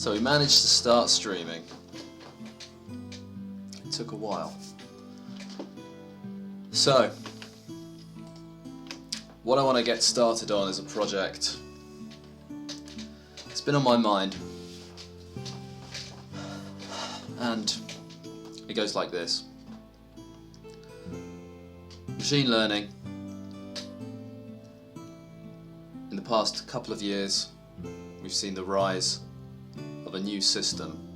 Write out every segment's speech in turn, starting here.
So we managed to start streaming. It took a while. So, what I want to get started on is a project. It's been on my mind. And it goes like this. Machine learning. In the past couple of years, we've seen the rise of a new system.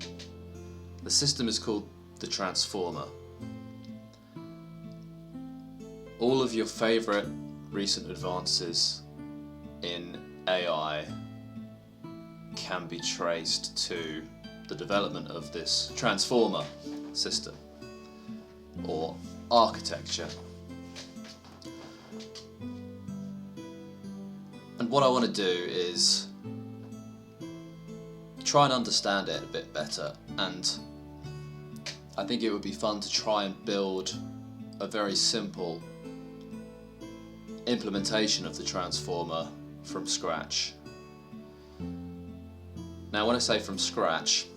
The system is called the transformer. All of your favorite recent advances in AI can be traced to the development of this transformer system or architecture. And what I want to do is try and understand it a bit better, and I think it would be fun to try and build a very simple implementation of the transformer from scratch. Now when I say from scratch,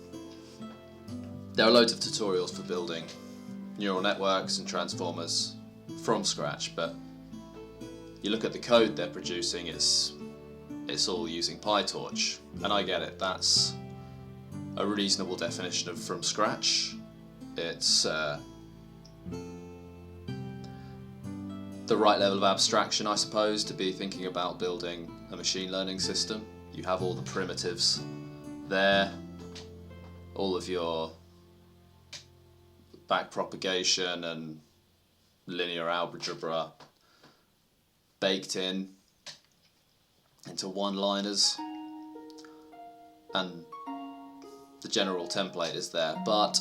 there are loads of tutorials for building neural networks and transformers from scratch, but you look at the code they're producing, it's all using PyTorch, and I get it, that's a reasonable definition of from scratch. It's the right level of abstraction, I suppose, to be thinking about building a machine learning system. You have all the primitives there, all of your backpropagation and linear algebra baked into one-liners, and the general template is there. But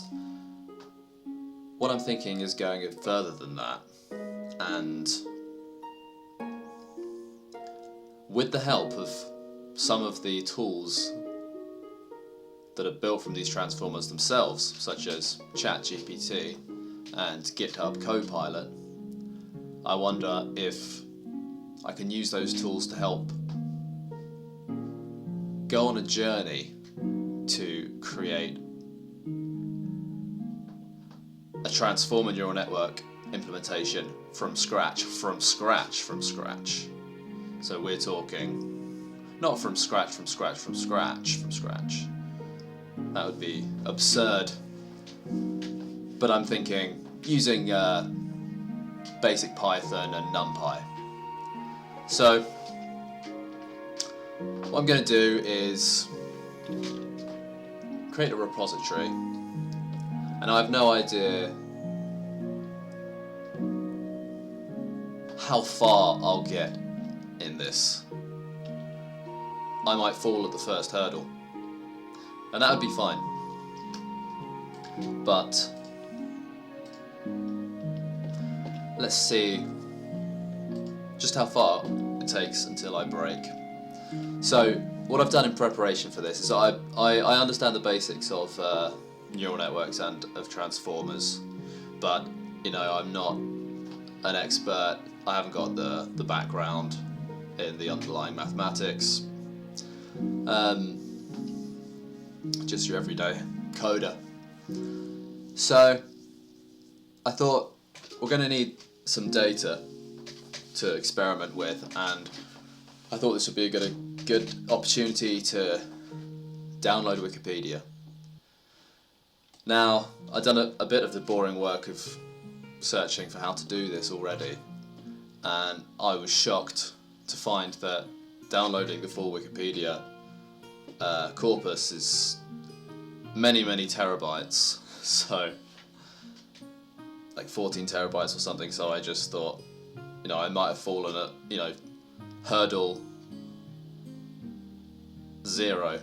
what I'm thinking is going a bit further than that, and with the help of some of the tools that are built from these transformers themselves, such as ChatGPT and GitHub Copilot, I wonder if I can use those tools to help go on a journey to create a transformer neural network implementation from scratch. So we're talking not from scratch. That would be absurd. But I'm thinking using basic Python and NumPy. So what I'm going to do is create a repository, and I have no idea how far I'll get in this. I might fall at the first hurdle, and that would be fine. But let's see just how far it takes until I break. So what I've done in preparation for this is I understand the basics of neural networks and of transformers, but I'm not an expert. I haven't got the background in the underlying mathematics. Just your everyday coder. So I thought we're going to need some data to experiment with, and I thought this would be a good opportunity to download Wikipedia. Now, I've done a bit of the boring work of searching for how to do this already, and I was shocked to find that downloading the full Wikipedia corpus is many terabytes, so like 14 terabytes or something. So I just thought, I might have fallen at hurdle 0.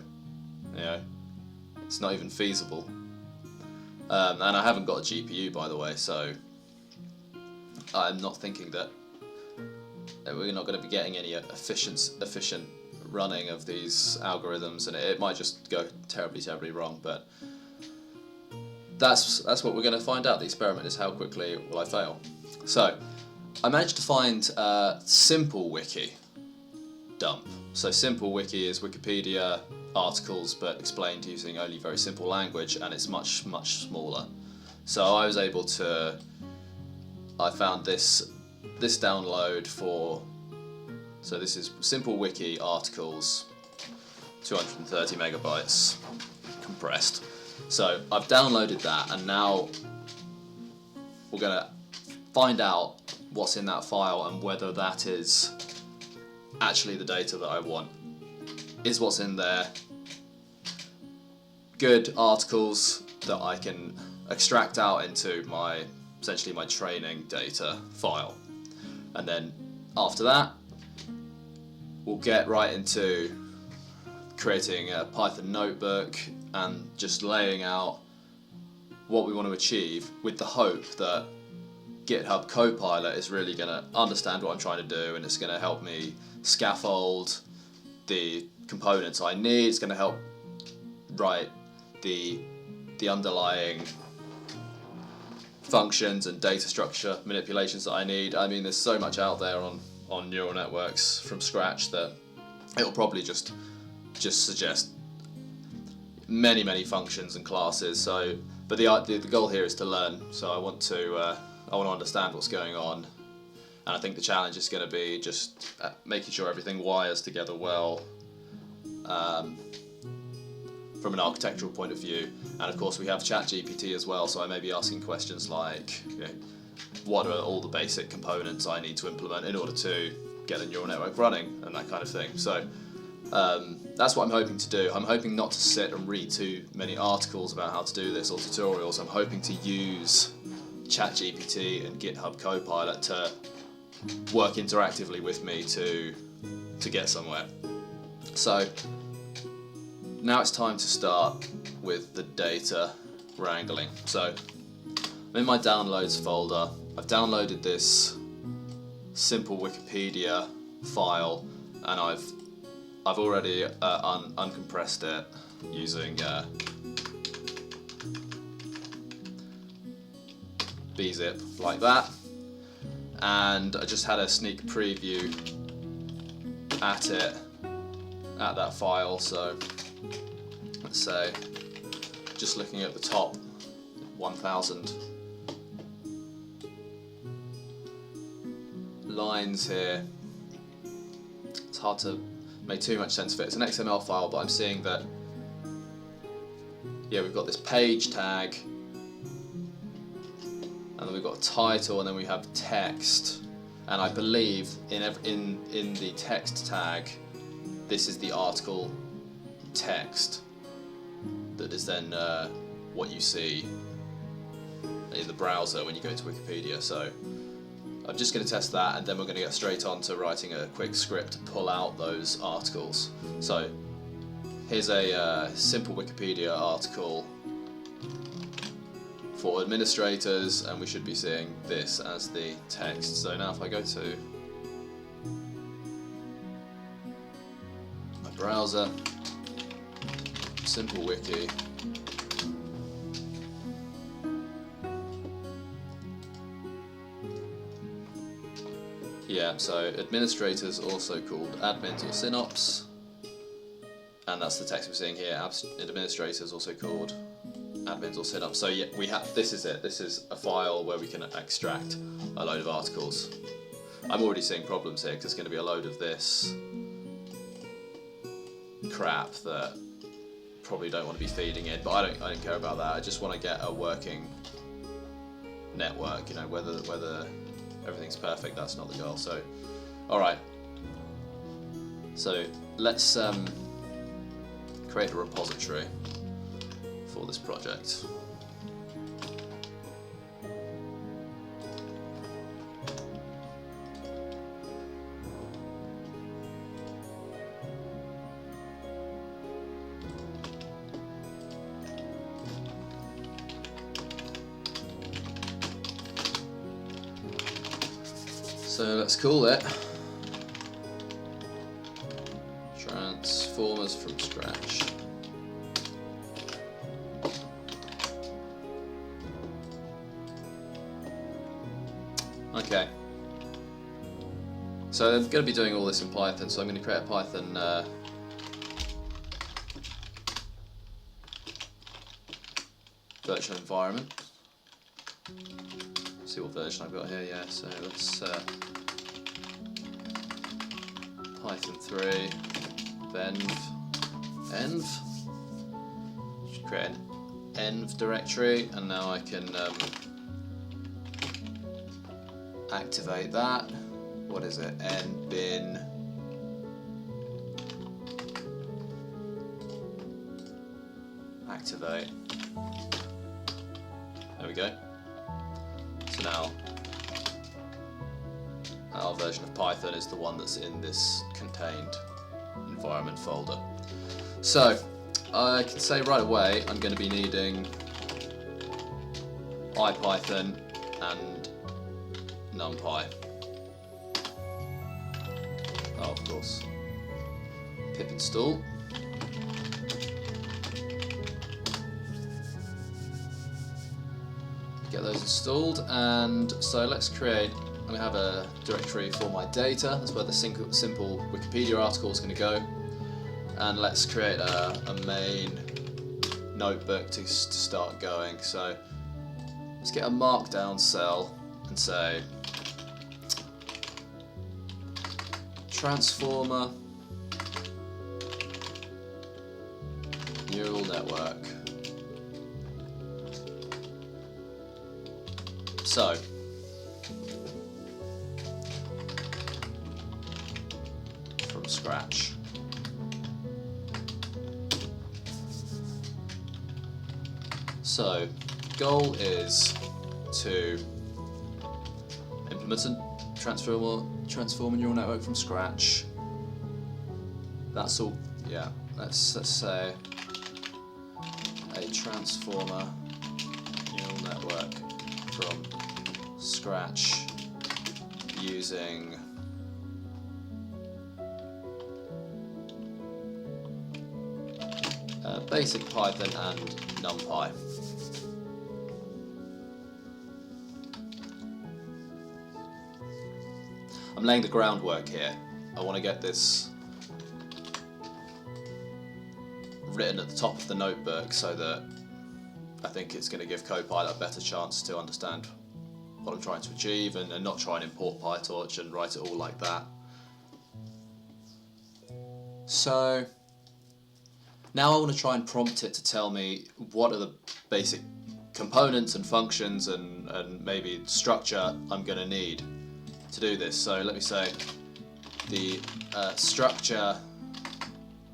It's not even feasible, and I haven't got a GPU, by the way, so I'm not thinking that we're not going to be getting any efficient running of these algorithms, and it might just go terribly wrong. But that's what we're going to find out. The experiment is how quickly will I fail. So I managed to find a simple wiki dump. So simple wiki is Wikipedia articles but explained using only very simple language, and it's much smaller. So I found this download for, so this is simple wiki articles, 230 megabytes compressed. So I've downloaded that, and now we're gonna find out what's in that file and whether that is actually the data that I want. Is what's in there good articles that I can extract out into essentially my training data file? And then after that, we'll get right into creating a Python notebook and just laying out what we want to achieve, with the hope that GitHub Copilot is really going to understand what I'm trying to do, and it's going to help me scaffold the components I need. It's going to help write the underlying functions and data structure manipulations that I need. I mean, there's so much out there on neural networks from scratch that it'll probably just suggest many functions and classes. So, but the goal here is to learn. So I want to understand what's going on, and I think the challenge is going to be just making sure everything wires together well from an architectural point of view. And of course we have ChatGPT as well, so I may be asking questions like, what are all the basic components I need to implement in order to get a neural network running, and that kind of thing. So that's what I'm hoping to do. I'm hoping not to sit and read too many articles about how to do this or tutorials. I'm hoping to use ChatGPT and GitHub Copilot to work interactively with me to get somewhere. So now it's time to start with the data wrangling. So I'm in my downloads folder. I've downloaded this simple Wikipedia file, and I've already uncompressed it using bzip like that, and I just had a sneak preview at that file. So let's say, just looking at the top 1000 lines here, it's hard to make too much sense of it. It's an XML file, but I'm seeing that, we've got this page tag, and then we've got a title, and then we have text, and I believe in the text tag, this is the article text that is then what you see in the browser when you go to Wikipedia. So I'm just going to test that, and then we're going to get straight on to writing a quick script to pull out those articles. So here's a simple Wikipedia article for administrators, and we should be seeing this as the text. So now if I go to my browser, simple wiki, so administrators, also called admins or synops, and that's the text we're seeing here. Administrators, also called admins or synops. So we have, this is it. This is a file where we can extract a load of articles. I'm already seeing problems here because there's going to be a load of this crap that probably don't want to be feeding in, but I don't care about that. I just want to get a working network. Whether everything's perfect, that's not the goal. So, all right. So let's create a repository for this project. So let's call it Transformers from Scratch. Okay. So I'm going to be doing all this in Python, so I'm going to create a Python virtual environment. See what version I've got here, yeah, so let's Python 3, env, should create an env directory, and now I can activate that. What is it? Nbin activate. There we go. So now our version of Python is the one that's in this contained environment folder. So I can say right away I'm going to be needing IPython and NumPy. Oh, of course. Pip install. Get those installed, and so let's create. I'm going to have a directory for my data. That's where the simple Wikipedia article is going to go. And let's create a main notebook to start going. So let's get a markdown cell and say transformer neural network. So from scratch. So goal is to implement a transformer neural network from scratch. That's all. Yeah. Let's say a transformer neural network from scratch using basic Python and NumPy. I'm laying the groundwork here. I want to get this written at the top of the notebook so that I think it's going to give Copilot a better chance to understand what I'm trying to achieve and not try and import PyTorch and write it all like that. So now I want to try and prompt it to tell me what are the basic components and functions and maybe structure I'm going to need to do this. So let me say the structure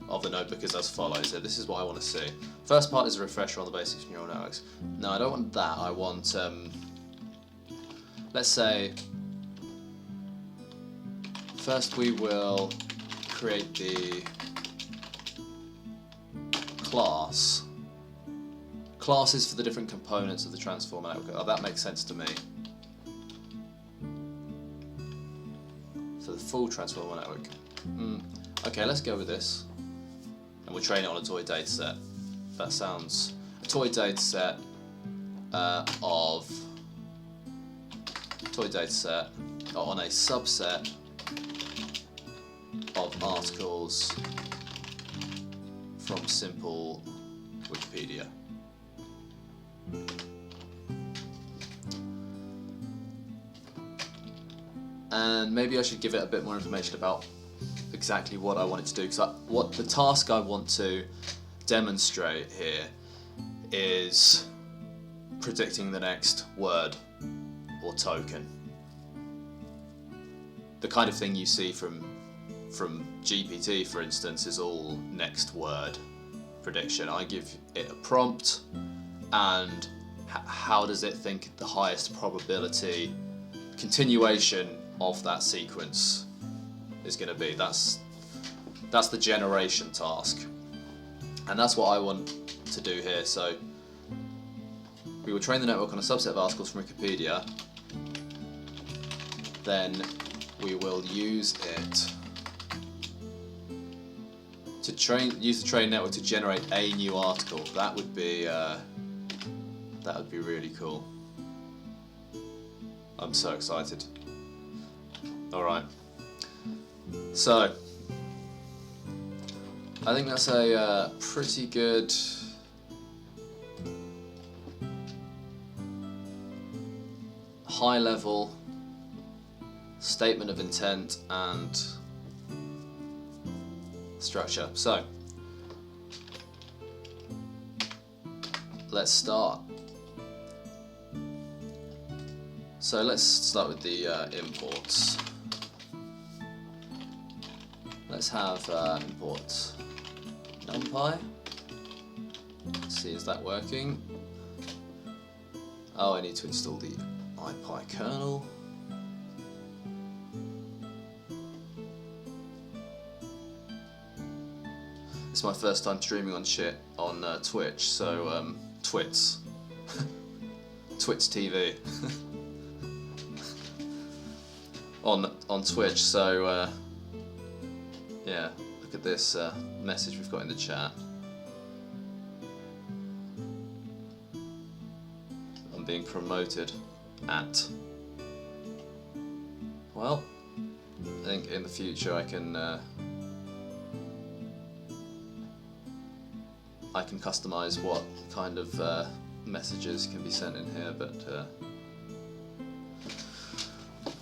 of the notebook is as follows. So this is what I want to see. First part is a refresher on the basics of neural networks. No, I don't want that. I want, let's say, first we will create the class. Classes for the different components of the transformer network. Oh, that makes sense to me. For the full transformer network. Okay, let's go with this. And we'll train it on a toy dataset. That sounds a toy dataset on a subset of articles from simple Wikipedia. And maybe I should give it a bit more information about exactly what I want it to do, because what the task I want to demonstrate here is predicting the next word or token. The kind of thing you see from GPT, for instance, is all next word prediction. I give it a prompt, and how does it think the highest probability continuation of that sequence is going to be. That's the generation task, and that's what I want to do here. So we will train the network on a subset of articles from Wikipedia, then we will use it to use the train network to generate a new article. That would be really cool. I'm so excited. All right. So, I think that's a pretty good high-level statement of intent and structure. So, let's start. So let's start with the imports. Let's have import numpy. Let's see, is that working? Oh, I need to install the IPy kernel. It's my first time streaming on Twitch, so Twits. Twits TV. on Twitch, so yeah, look at this message we've got in the chat. I'm being promoted at. Well, I think in the future I can customize what kind of messages can be sent in here, but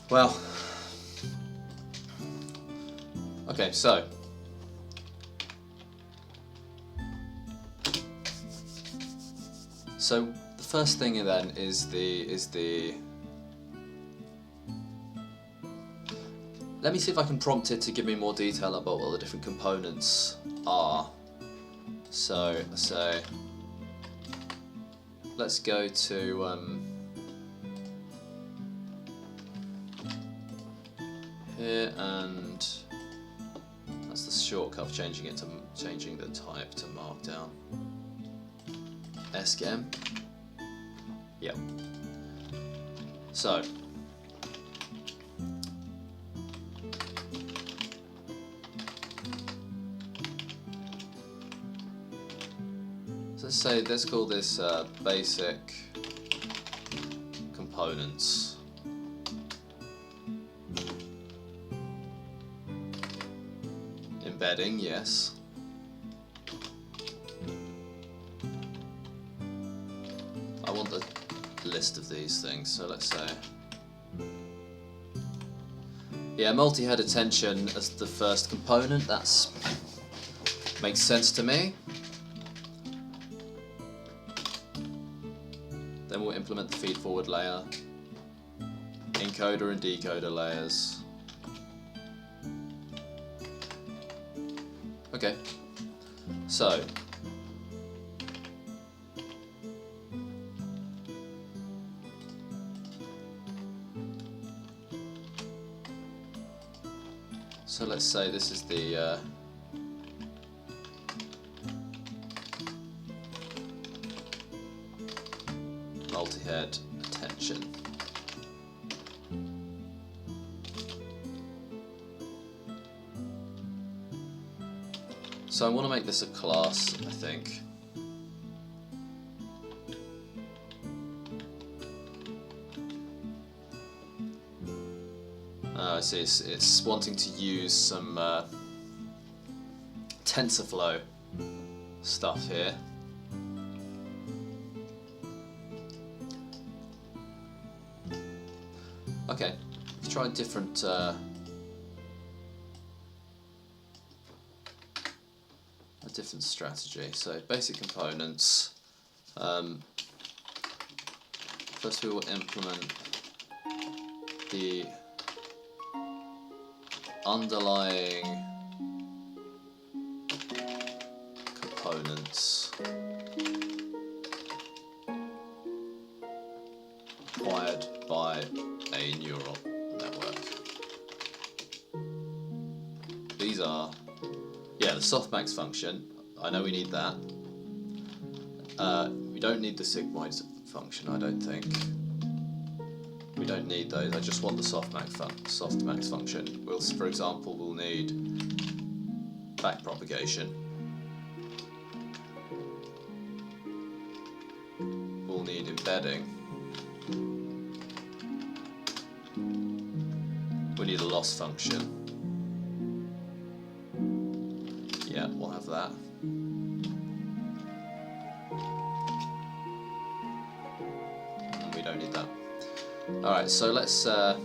well, okay, so the first thing then is the let me see if I can prompt it to give me more detail about what the different components are. So let's go to here, and that's the shortcut of changing the type to markdown. Schem. Yep. So let's call this basic components. Embedding, yes. I want the list of these things, so let's say, yeah, multi-head attention as the first component. That's makes sense to me. Then we'll implement the feed-forward layer, encoder and decoder layers. Okay, so let's say this is the multi-head attention. So I want to make this a class, I think. I see, it's wanting to use some TensorFlow stuff here. Okay, let's try a different strategy. So basic components. First we will implement the underlying components acquired by a neural network. These are, yeah, the softmax function. I know we need that. We don't need the sigmoid function, I don't think. We don't need those. I just want the softmax function. We'll, for example, we'll need backpropagation. We'll need embedding. We need a loss function. we'll have that. And we don't need that. Alright, so let's I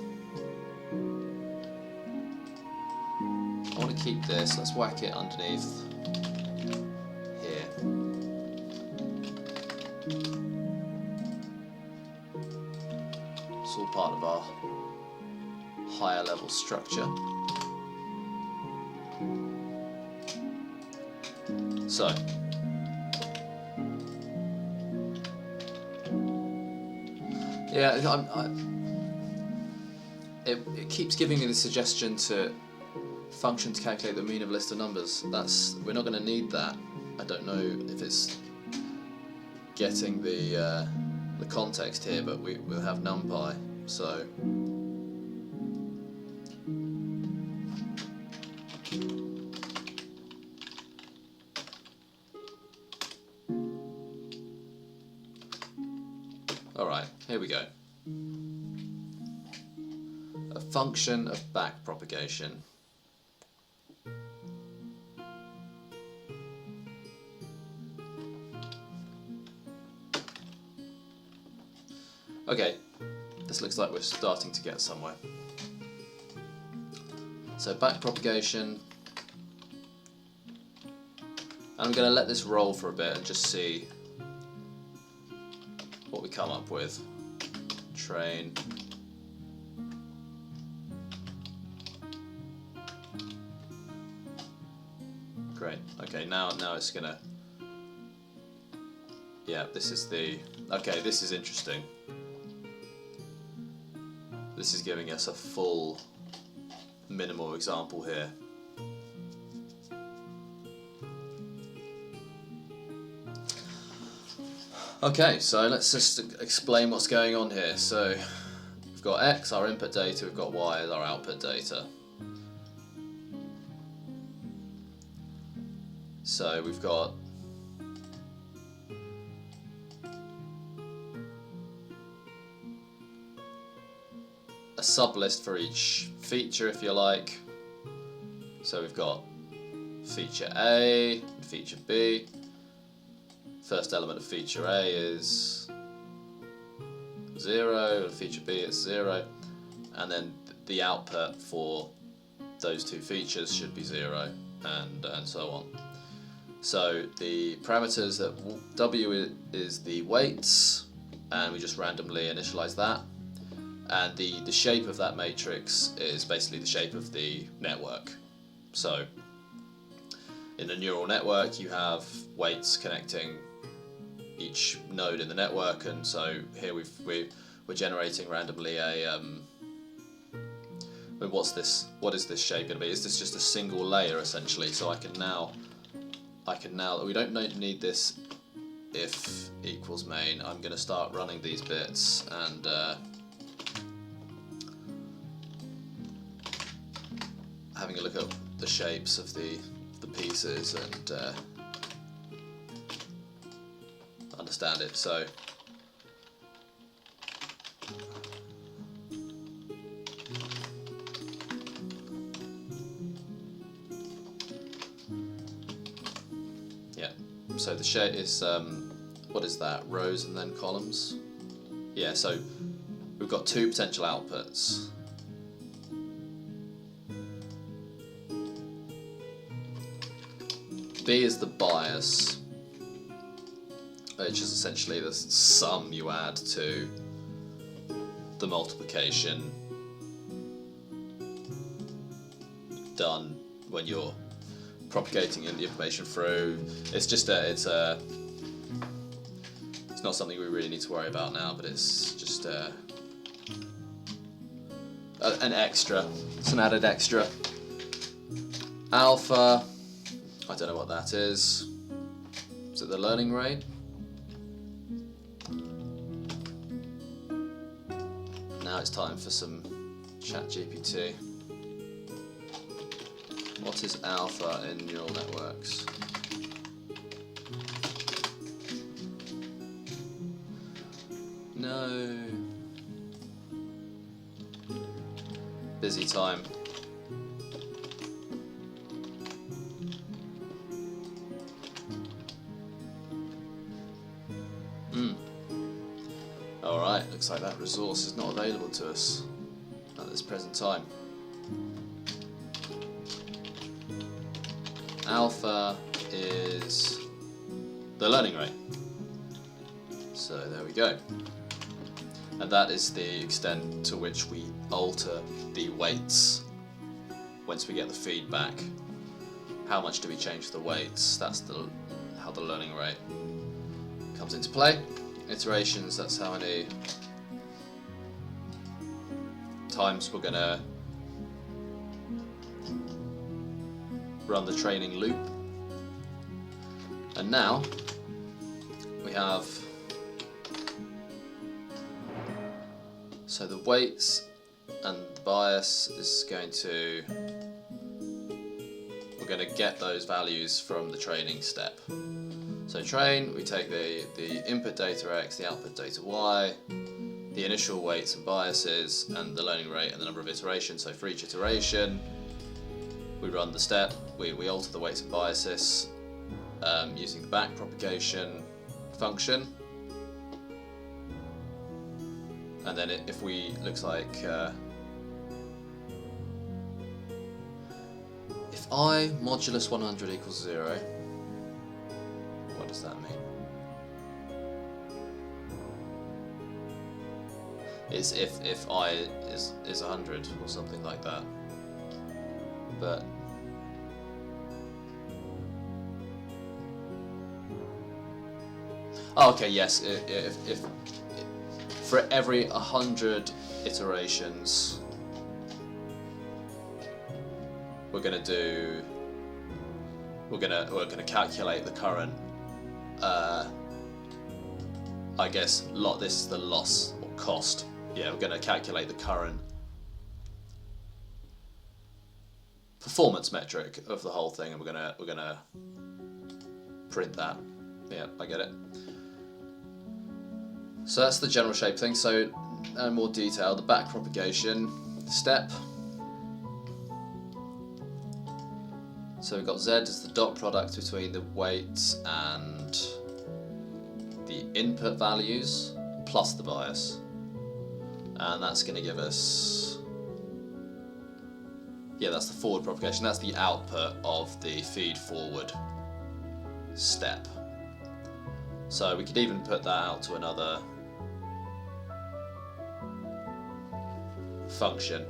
want to keep this, let's whack it underneath here. It's all part of our higher level structure. So, yeah, it keeps giving me the suggestion to function to calculate the mean of a list of numbers. We're not going to need that. I don't know if it's getting the context here, but we'll have NumPy. So. Alright, here we go. A function of backpropagation. Okay, this looks like we're starting to get somewhere. So backpropagation. I'm going to let this roll for a bit and just see what we come up with. Train. Great. Okay, now it's gonna. Yeah, this is the. Okay, this is interesting. This is giving us a full minimal example here. Okay, so let's just explain what's going on here. So we've got X, our input data, we've got Y as our output data. So we've got a sublist for each feature, if you like. So we've got feature A, feature B. First element of feature A is 0, and feature B is 0, and then the output for those two features should be 0, and so on. So the parameters that W is the weights, and we just randomly initialize that, and the shape of that matrix is basically the shape of the network. So in a neural network you have weights connecting each node in the network, and so here we're generating randomly a but what is this shape going to be? Is this just a single layer essentially? So I can now we don't need this if equals main. I'm going to start running these bits and having a look at the shapes of the pieces and understand it. So yeah, so the shape is what is that, rows and then columns? Yeah, so we've got two potential outputs. B is the bias, which is essentially the sum you add to the multiplication done when you're propagating the information through. It's just it's not something we really need to worry about now, but it's just an extra. It's an added extra. Alpha, I don't know what that is. Is it the learning rate? Now it's time for some ChatGPT. What is alpha in neural networks? No. Busy time. looks like that resource is not available to us at this present time. Alpha is the learning rate. So there we go. And that is the extent to which we alter the weights once we get the feedback. How much do we change the weights? That's how the learning rate comes into play. Iterations, that's how many times we're going to run the training loop. And now we have, so the weights and the bias is going to, we're going to get those values from the training step. So train, we take the input data X, the output data Y, the initial weights and biases, and the learning rate and the number of iterations. So for each iteration, we run the step, we alter the weights and biases using the back propagation function. And then if we, looks like, if I modulus 100 equals 0, what does that mean? It's if I is 100 or something like that. But oh, okay, yes. If for every 100 iterations, we're gonna calculate the current. I guess this is the loss or cost. Yeah, we're gonna calculate the current performance metric of the whole thing, and we're gonna print that. Yeah, I get it. So that's the general shape thing. So in more detail, the back propagation step. So we've got Z as the dot product between the weights and the input values plus the bias, and that's going to give us, yeah, that's the forward propagation. That's the output of the feed forward step. So we could even put that out to another function.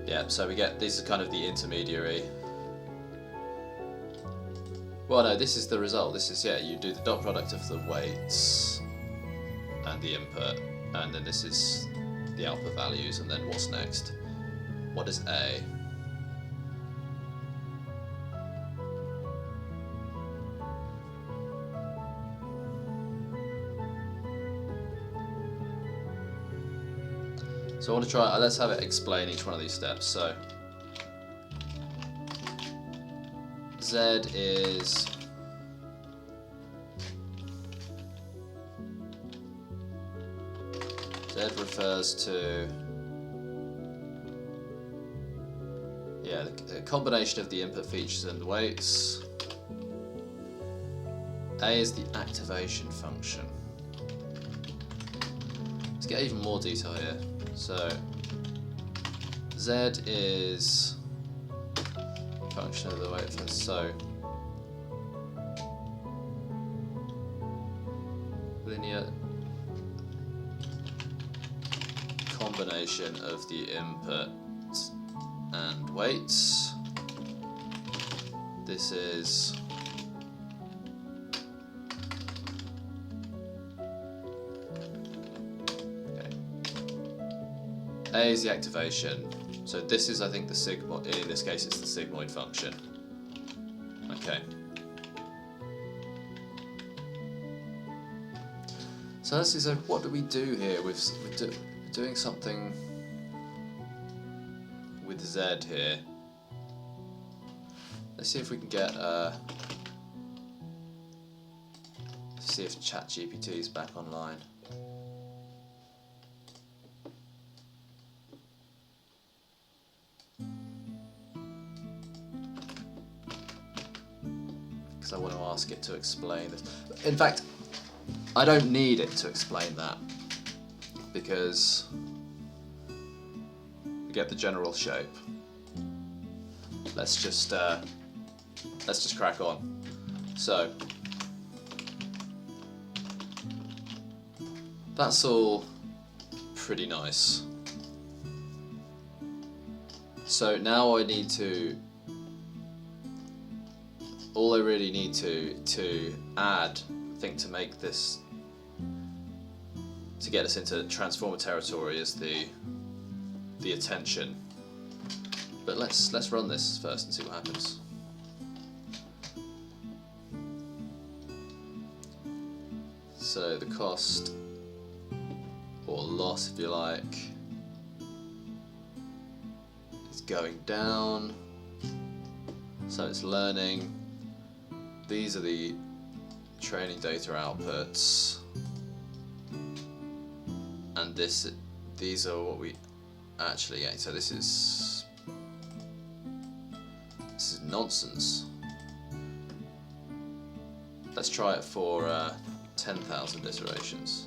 Yeah, so we get, these are kind of the intermediary. Well, no, this is the result. This is, yeah, you do the dot product of the weights and the input, and then this is the output values, and then what's next? What is A? So I want to try, let's have it explain each one of these steps. So Z is Z refers to, yeah, the combination of the input features and the weights. A is the activation function. Let's get even more detail here. So Z is function of the weight first. So linear combination of the input and weights. This is A is the activation, so this is, I think, the sigmoid, in this case it's the sigmoid function. Okay. So let's see, so what do we do here? We're doing something with Z here. Let's see if we can get, see if ChatGPT is back online. I want to ask it to explain this. In fact, I don't need it to explain that, because we get the general shape. Let's just crack on. So that's all pretty nice. So now all I really need to add, I think, to make this, to get us into transformer territory, is the attention. But let's run this first and see what happens. So the cost, or loss if you like, is going down. So it's learning. These are the training data outputs, and these are what we actually get. So this is nonsense. Let's try it for 10,000 iterations.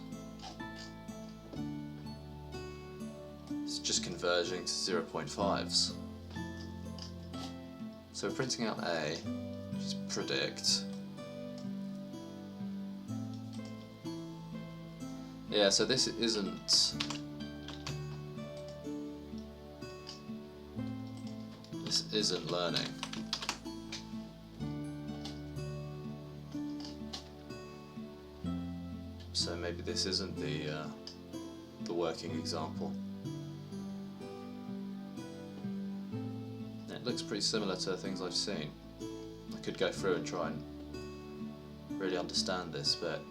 It's just converging to 0.5s. So we're printing out A, which is predict. Yeah, so this isn't learning. So maybe this isn't the working example. It looks pretty similar to things I've seen. I could go through and try and really understand this, but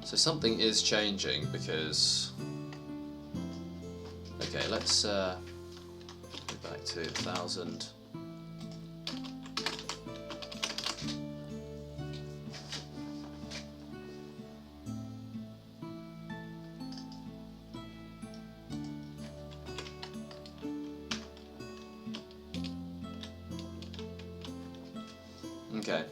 so something is changing, because okay, let's go back to 1,000. Okay.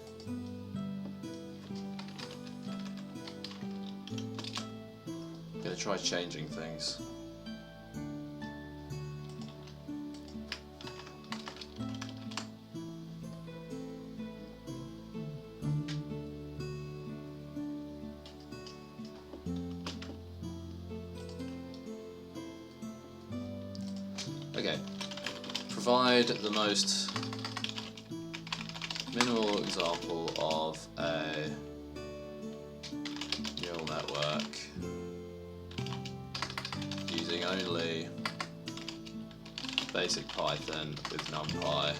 I'm gonna try changing things. Okay. Provide the most minimal example of a neural network using only basic Python with NumPy,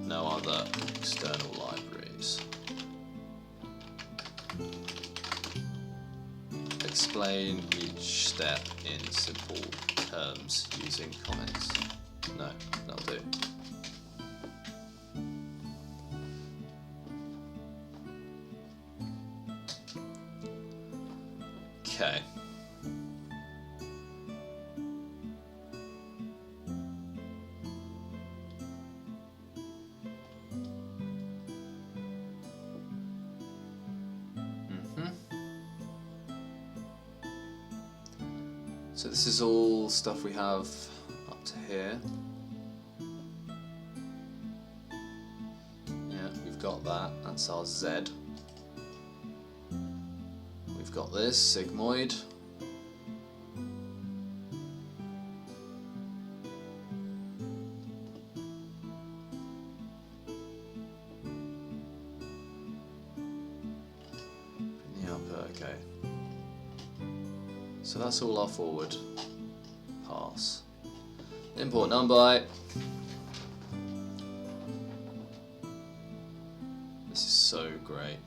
no other external libraries. Explain each step in simple terms using comments. No, that'll do. Okay. So this is all stuff we have up to here. Yeah, we've got that. That's our Z. We've got this, sigmoid. In the upper, okay. So that's all our forward pass. Import NumPy. This is so great.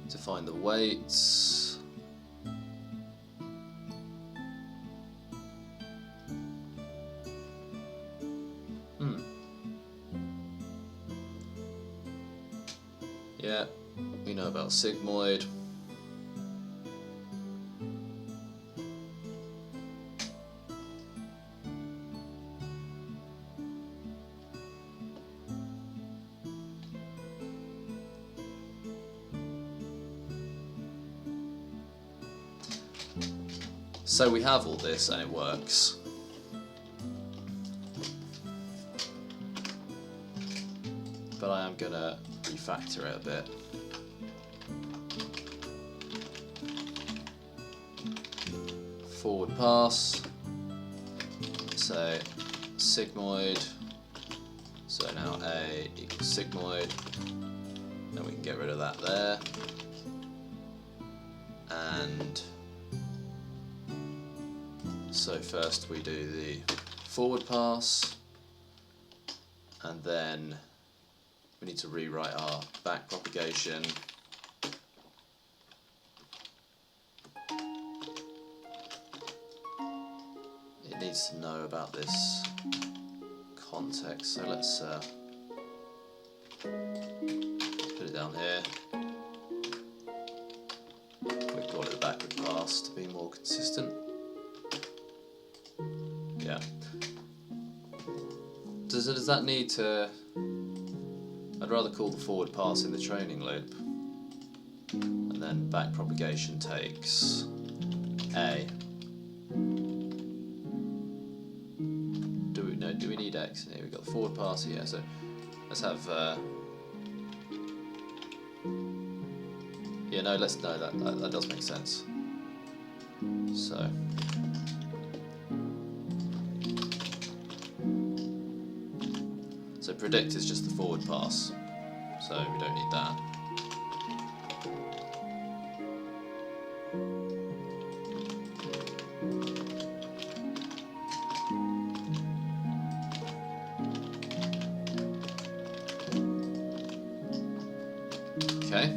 Define the weights. Yeah, we know about sigmoid. So we have all this and it works. But I am going to refactor it a bit. Forward pass. So sigmoid. So now A equals sigmoid. Then we can get rid of that there. And so first we do the forward pass, and then we need to rewrite our back propagation. It needs to know about this context, so let's put it down here. We call it the backward pass to be more consistent. Yeah. Does that need to... I'd rather call the forward pass in the training loop. And then back propagation takes A. Do we need X? Here we've got the forward pass here, so let's have yeah, no, that does make sense. So predict is just the forward pass, so we don't need that. Okay.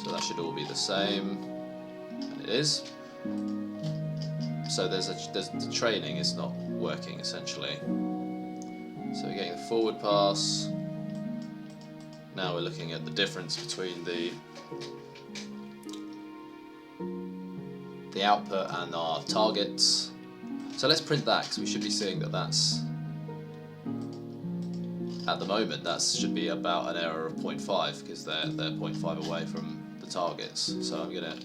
So that should all be the same, and it is. So the training is not working essentially. So we're getting the forward pass. Now we're looking at the difference between the output and our targets. So let's print that, because we should be seeing that that's, at the moment, that should be about an error of 0.5, because they're 0.5 away from the targets. So I'm going to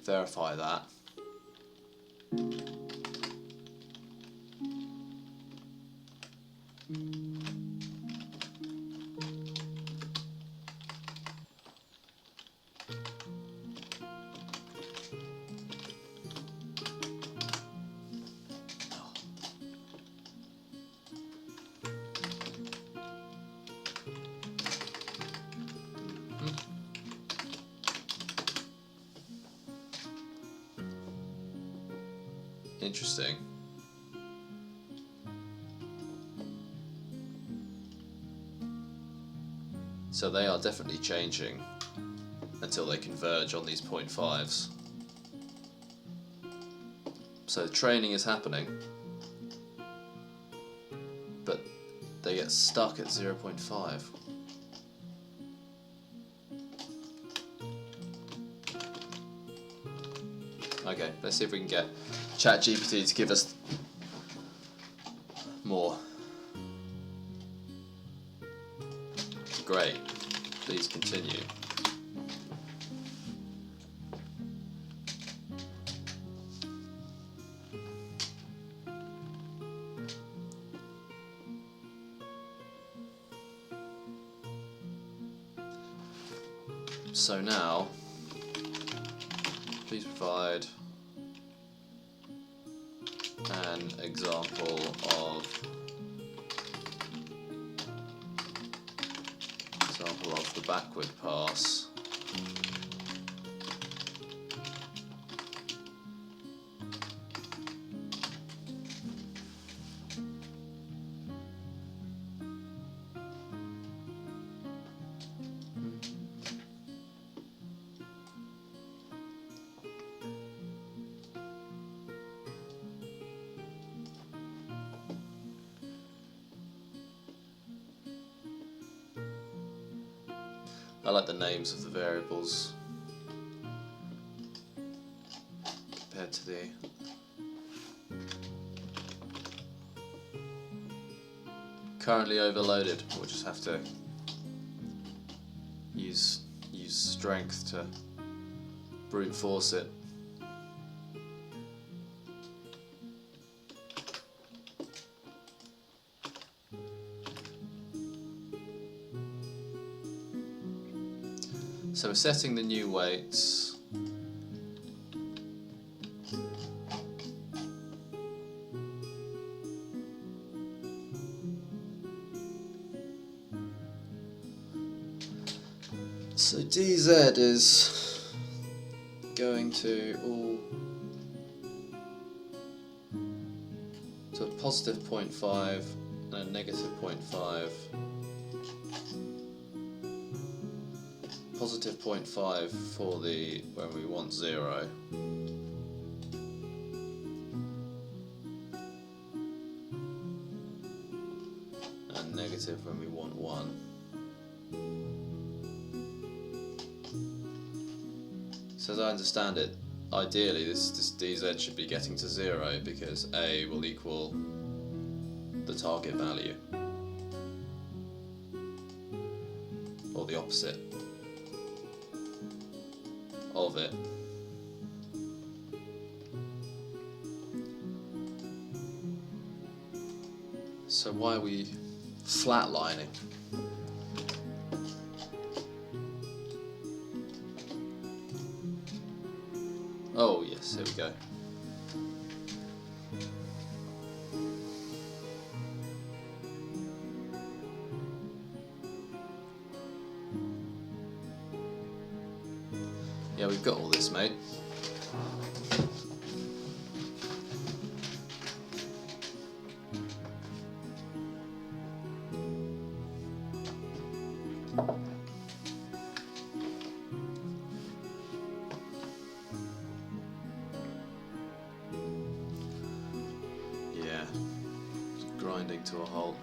verify that. Interesting. So they are definitely changing until they converge on these 0.5s. So training is happening, but they get stuck at 0.5. Okay, let's see if we can get ChatGPT to give us more. Great, please continue. So now, please provide an example of the backward pass. I like the names of the variables compared to the currently overloaded. We'll just have to use strength to brute force it. So we're setting the new weights. So DZ is going to a positive 0.5 and a negative 0.5. Positive 0.5 for the when we want 0. And negative when we want 1. So as I understand it, ideally this DZ should be getting to 0 because A will equal the target value, or the opposite of it. So why are we flatlining? Oh yes, here we go. Yeah, we've got all this, mate. Yeah, it's grinding to a halt.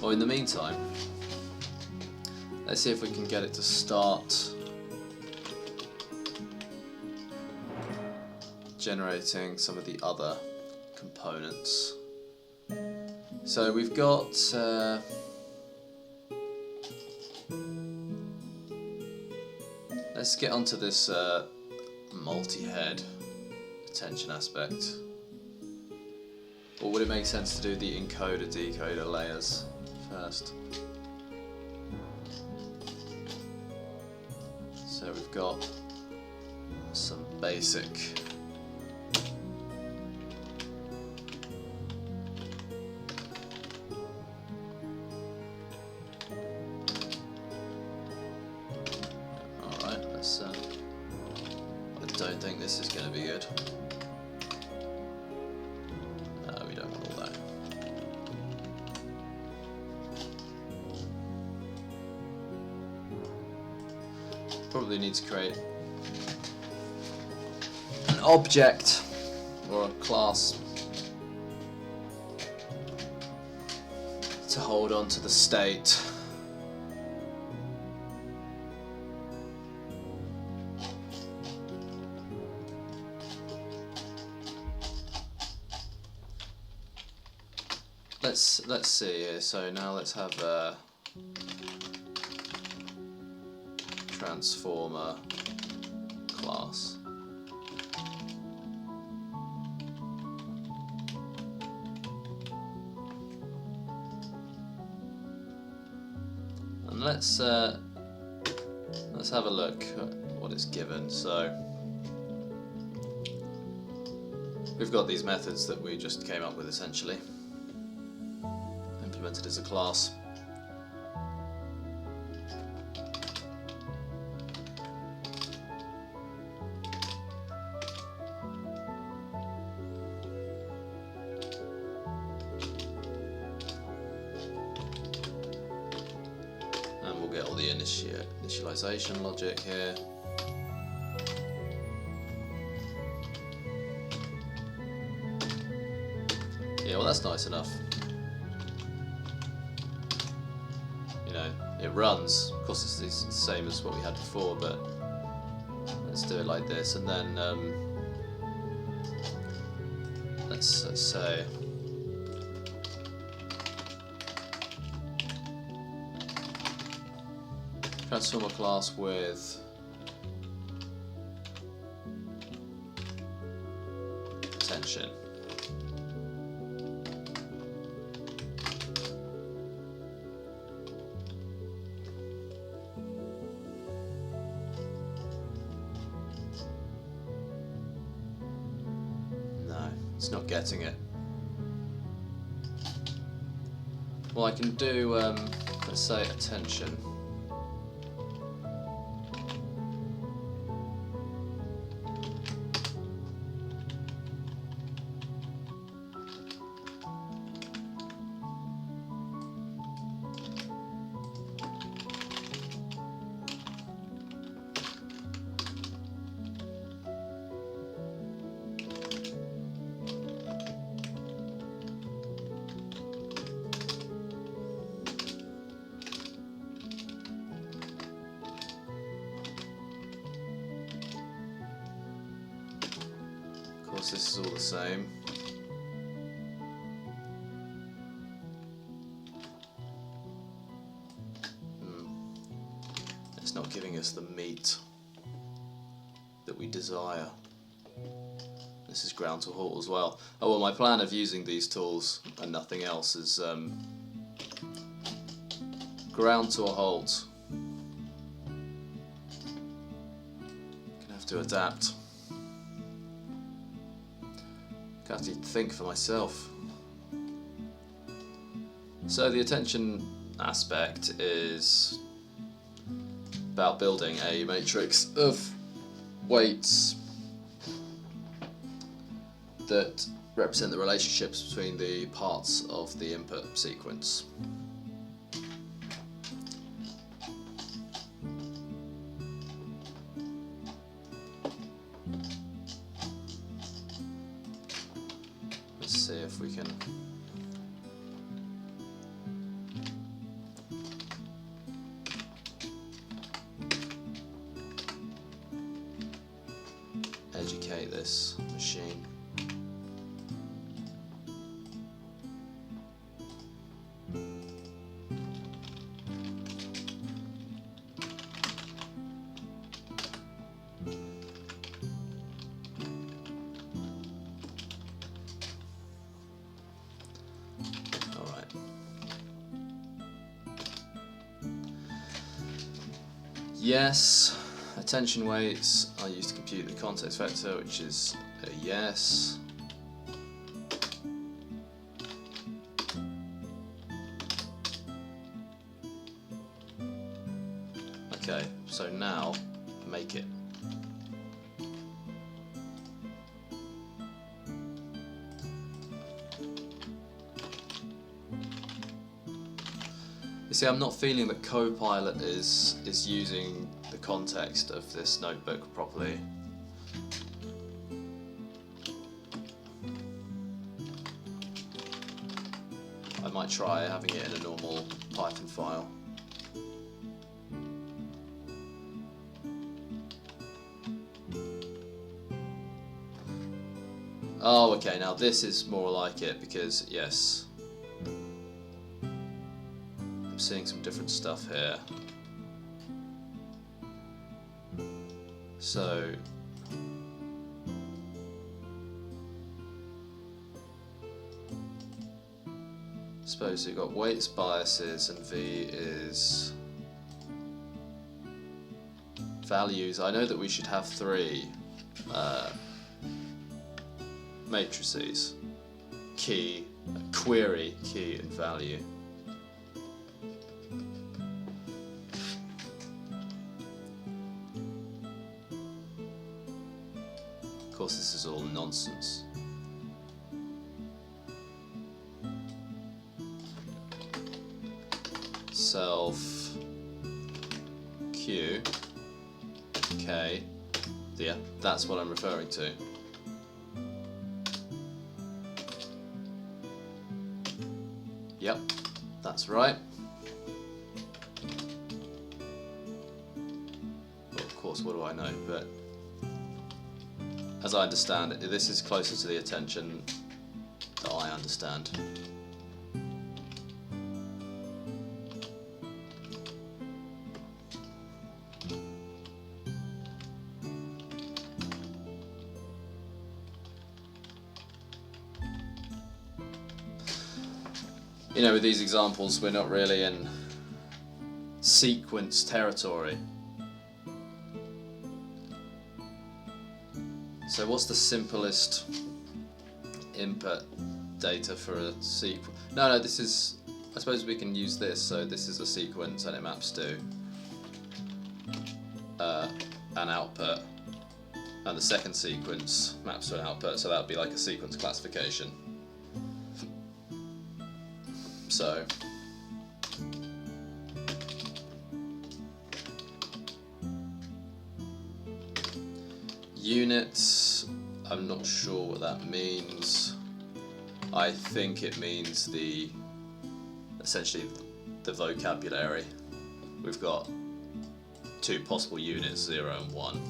Well, in the meantime, let's see if we can get it to start generating some of the other components. So we've got let's get onto this multi-head attention aspect. Or would it make sense to do the encoder-decoder layers first? So we've got some basic alright, let's I don't think this is going to be good. We don't want all that. Probably need to create an object or a class to hold on to the state. Let's see here. So now let's have a transformer class. And let's have a look at what it's given. So we've got these methods that we just came up with essentially, implemented as a class. And we'll get all the initialization logic here. Yeah, well that's nice enough. You know, it runs. Of course it's the same as what we had before, but let's do it like this, and then let's say transform a class with attention. No, it's not getting it. Well, I can do, let's say attention. Of course, this is all the same. It's not giving us the meat that we desire. This is ground to halt as well. Oh well, my plan of using these tools and nothing else is ground to a halt. Gonna have to adapt. Gonna have to think for myself. So the attention aspect is about building a matrix of weights that represent the relationships between the parts of the input sequence. Let's see if we can educate this machine. Yes, attention weights are used to compute the context vector, which is a yes. Okay, so now make it. You see, I'm not feeling that Copilot is using the context of this notebook properly. I might try having it in a normal Python file. Oh, okay, now this is more like it because, yes, I'm seeing some different stuff here. So, suppose you've got weights, biases, and V is values. I know that we should have three matrices: key, query, key, and value. Of course, this is all nonsense. Self Q K. Yeah, that's what I'm referring to. Yep, that's right. Well, of course, what do I know? But as I understand it, this is closer to the attention that I understand. You know, with these examples, we're not really in sequence territory. So what's the simplest input data for a sequence? No, this is, I suppose we can use this. So this is a sequence and it maps to an output. And the second sequence maps to an output, so that would be like a sequence classification. So units, I'm not sure what that means. I think it means essentially the vocabulary. We've got two possible units, 0 and 1.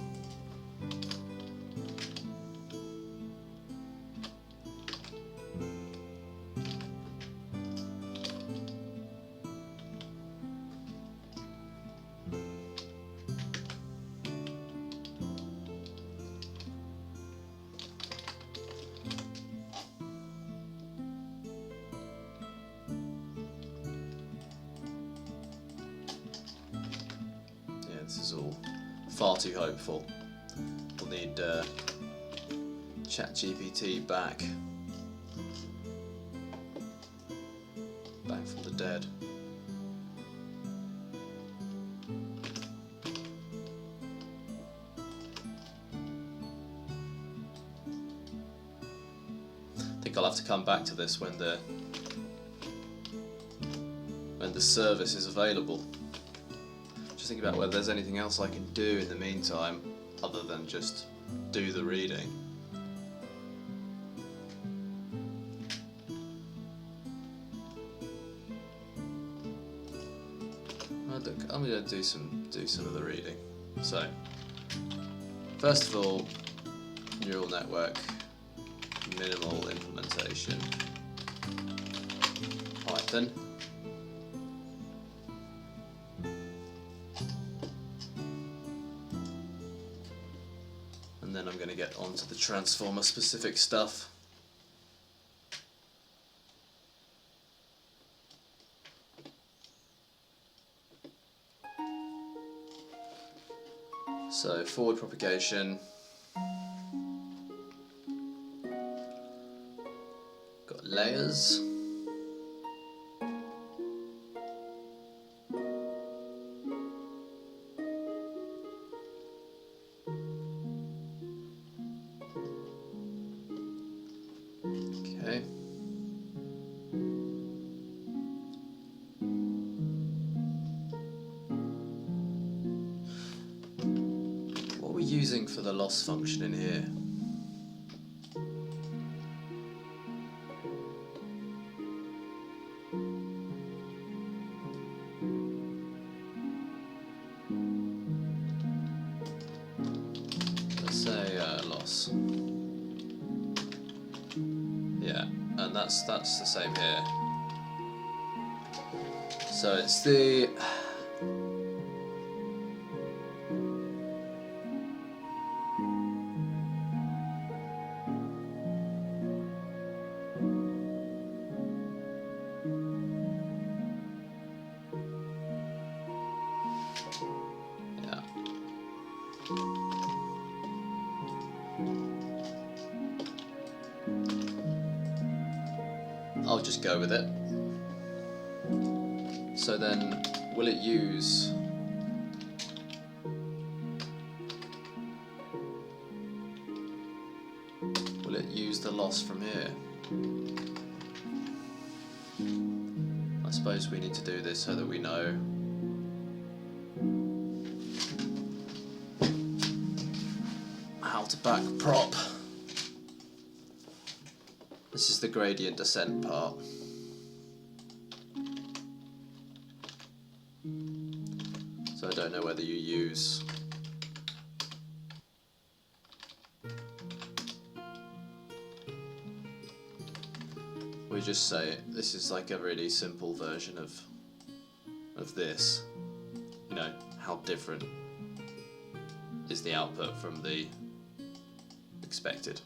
This is all far too hopeful. We'll need ChatGPT back from the dead. I think I'll have to come back to this when the service is available. Think about whether there's anything else I can do in the meantime other than just do the reading. I'm going to do some of the reading. So, first of all, neural network, minimal implementation, Python. And then I'm going to get onto the transformer specific stuff. So forward propagation, got layers. Okay. What are we using for the loss function in here? Let's say loss. Yeah, and that's the same here. So it's the I'll just go with it. So then, will it use the loss from here? I suppose we need to do this so that we know how to back prop. This is the gradient descent part. we just say this is like a really simple version of this. You know, how different is the output from the expected.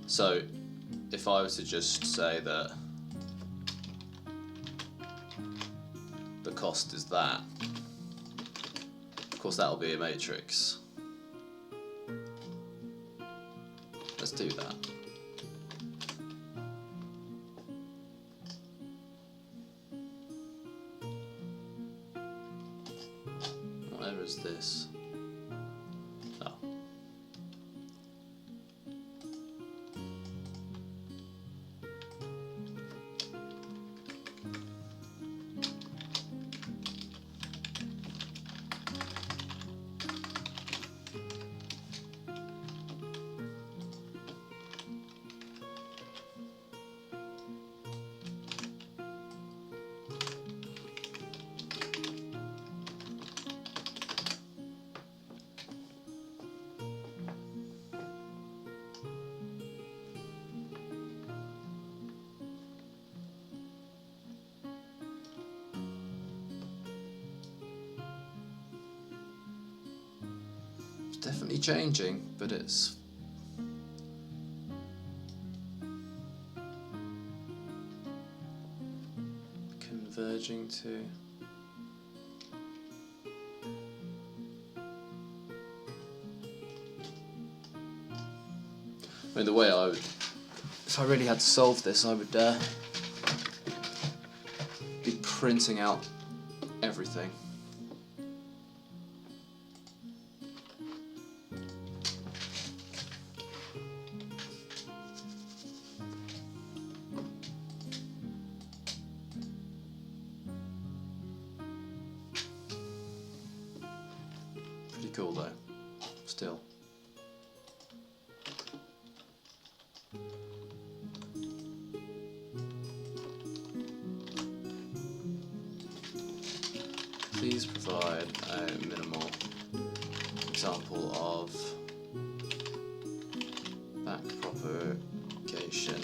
So if I was to just say that the cost is that, of course that'll be a matrix. Let's do that. Where is this? Oh. Definitely changing, but it's converging to I mean, the way I would, if I really had to solve this, I would be printing out everything. Pretty cool though, still. Please provide a minimal example of back propagation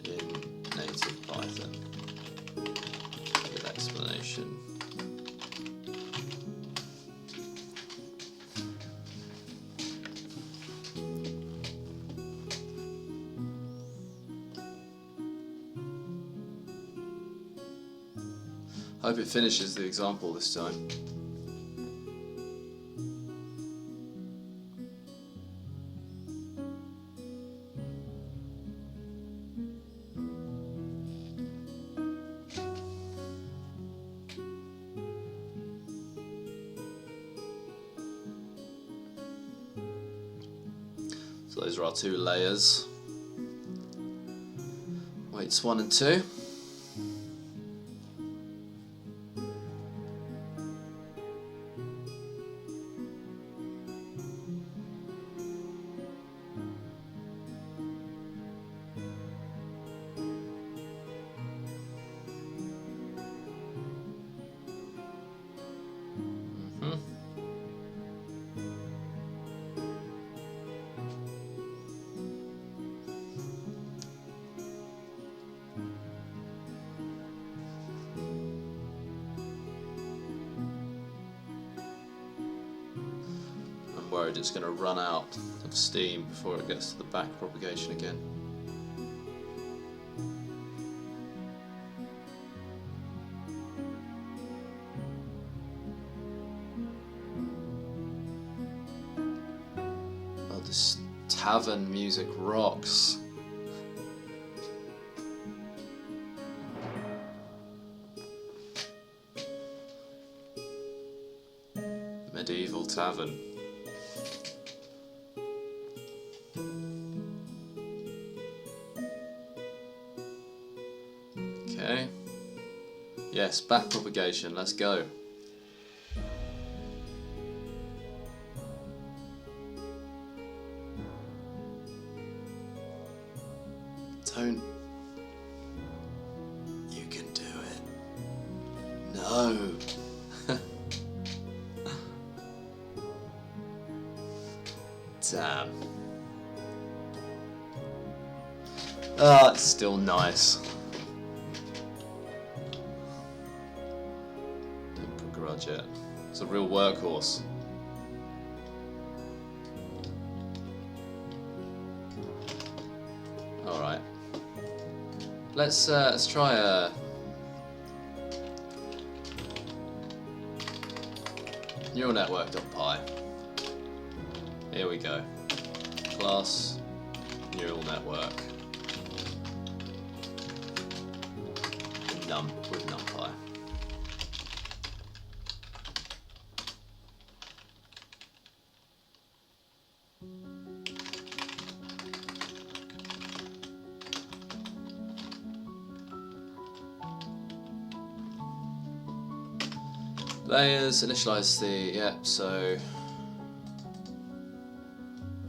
in native Python with explanation. Hope it finishes the example this time. So those are our two layers. Weights 1 and 2. Worried it's going to run out of steam before it gets to the back propagation again. Oh, this tavern music rocks. Medieval tavern. Okay. Yes, back propagation, let's go. Don't. You can do it. No. Damn. Ah, it's still nice. Don't begrudge it. It's a real workhorse. All right. Let's try a neural network.py. Here we go. Class neural network with NumPy. Layers, initialize the, so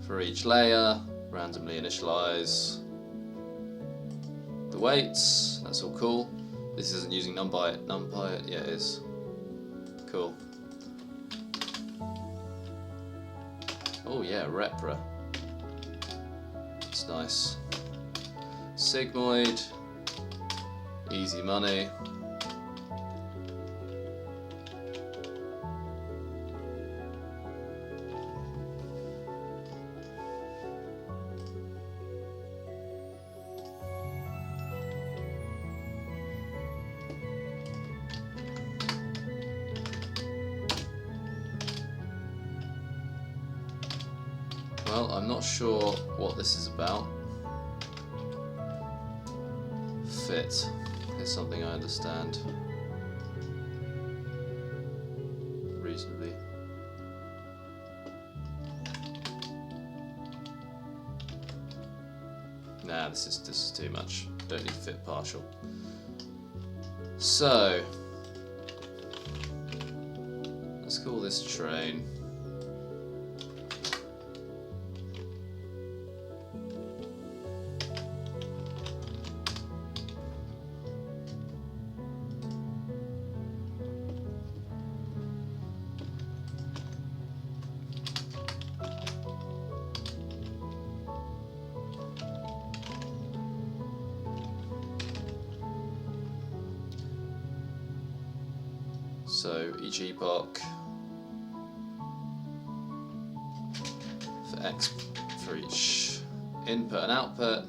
for each layer, randomly initialize the weights, that's all cool. This isn't using NumPy, yeah it is. Cool. Oh yeah, repra. It's nice. Sigmoid, easy money. Well, I'm not sure what this is about. Fit is something I understand reasonably. Nah, this is too much. Don't need fit partial. So let's call this train. So each epoch for X for each input and output,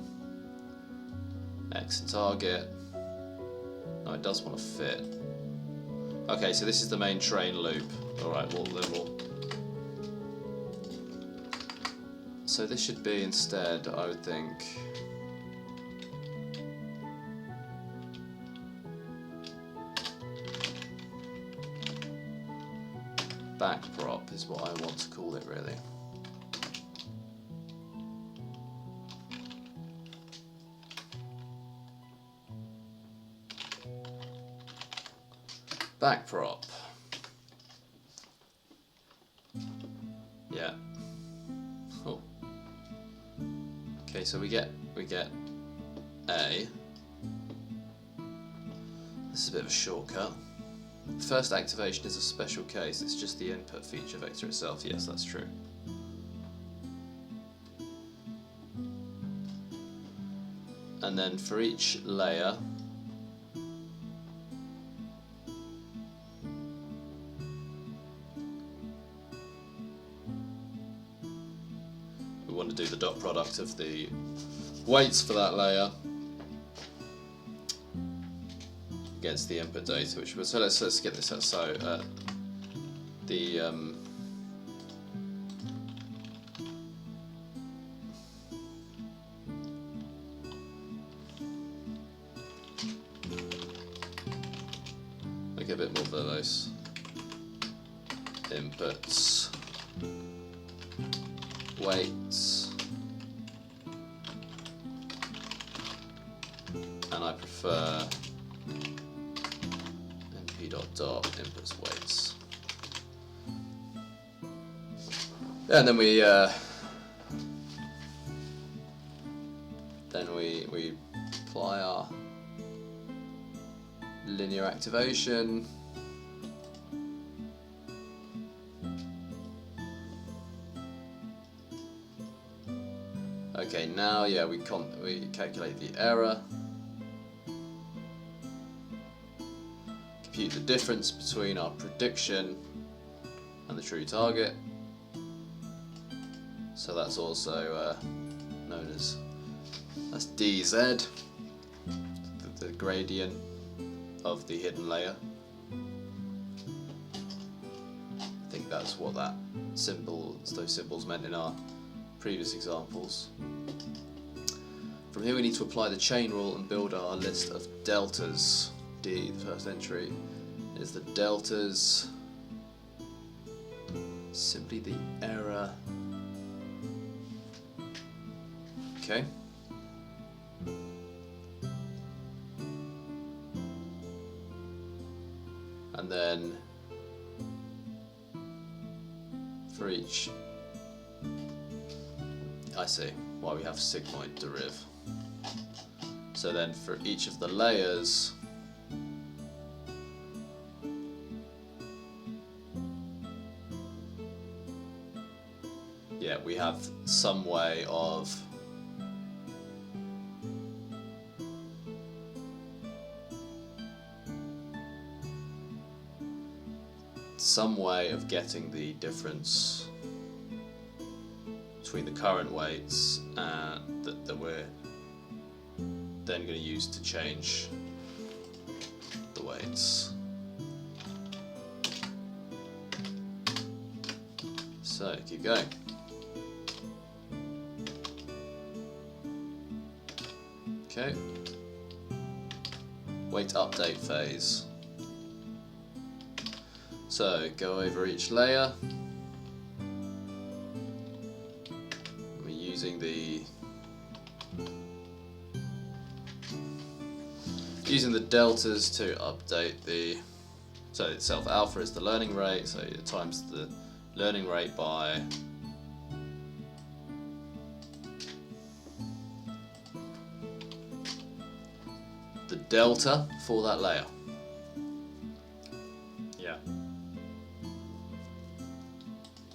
X and target. No, it does want to fit. Okay, so this is the main train loop. Alright, well then we'll. So this should be instead, I would think. Backprop is what I want to call it, really. Backprop. Yeah. Oh. Okay, so we get A. This is a bit of a shortcut. First activation is a special case, it's just the input feature vector itself. Yes, that's true. And then for each layer, we want to do the dot product of the weights for that layer against the input data, which was, so let's get this out. So make it a bit more verbose. Inputs, weights, and I prefer dot inputs weights. And then we Then we apply our linear activation. Okay, now yeah, we calculate the error, compute the difference between our prediction and the true target. So that's also known as, that's dz, the gradient of the hidden layer. I think that's what that those symbols meant in our previous examples. From here we need to apply the chain rule and build our list of deltas. D, the first entry, is the deltas, simply the error. Okay. And then for each, I see why we have sigmoid deriv. So then for each of the layers, yeah, we have some way of getting the difference between the current weights that we're then going to use to change the weights. So keep going. Okay. Weight update phase. So go over each layer. We're using the deltas to update the, so itself alpha is the learning rate, so it times the learning rate by the delta for that layer. Yeah.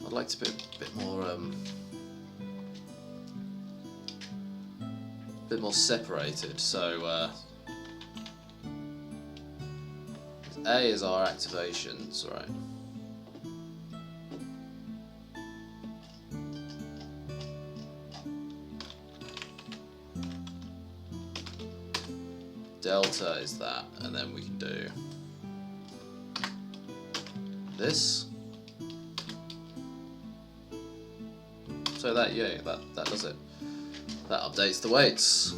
I'd like to be a bit more separated. So A is our activations, right? Delta is that, and then we can do this. So that, yeah, that does it. That updates the weights.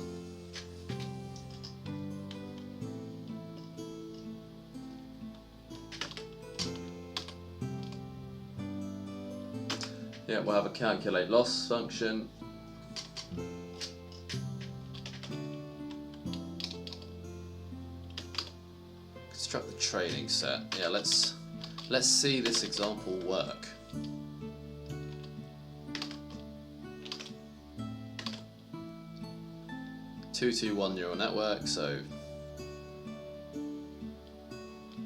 Yeah, we'll have a calculate loss function. Construct the training set. Yeah, let's see this example work. One neural network, so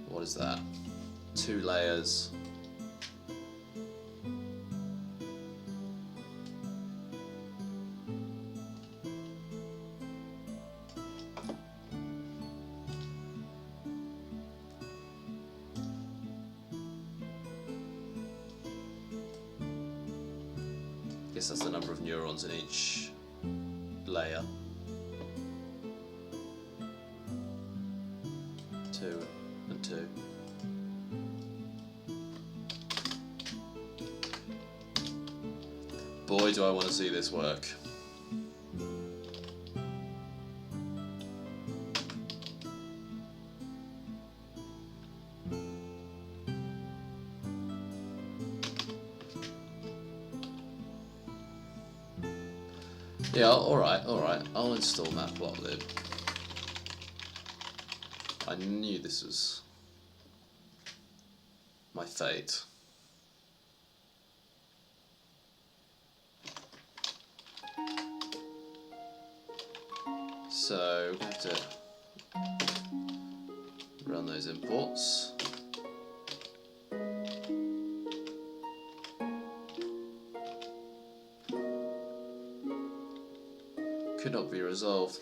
what is that? 2 layers. I guess that's the number of neurons in each layer. 2 and 2. Boy, do I want to see this work. Yeah, alright, I'll install Matplotlib. I knew this was my fate. So we have to run those imports. Could not be resolved.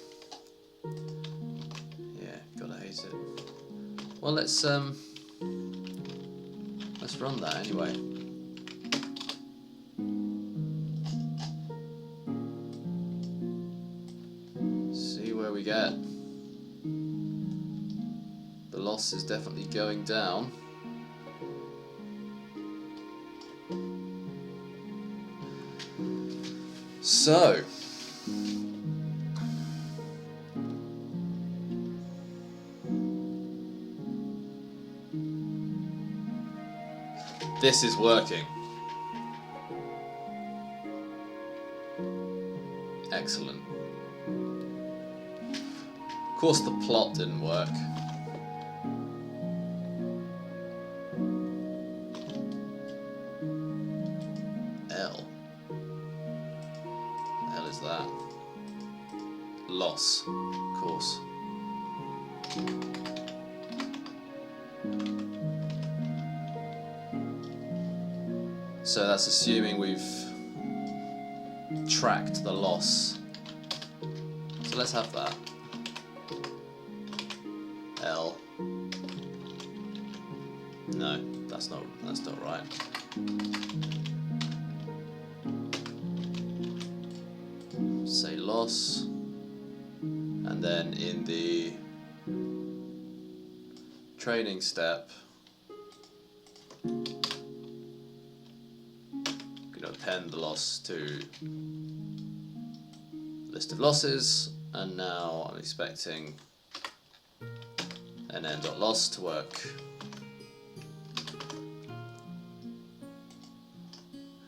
Yeah, gotta hate it. Well, let's run that anyway. See where we get. The loss is definitely going down. So this is working. Excellent. Of course the plot didn't work. L. The hell is that? Loss, of course. So that's assuming we've tracked the loss. So let's have that. L. No, that's not right. Say loss, and then in the training step, append the loss to list of losses, and now I'm expecting an n.loss to work.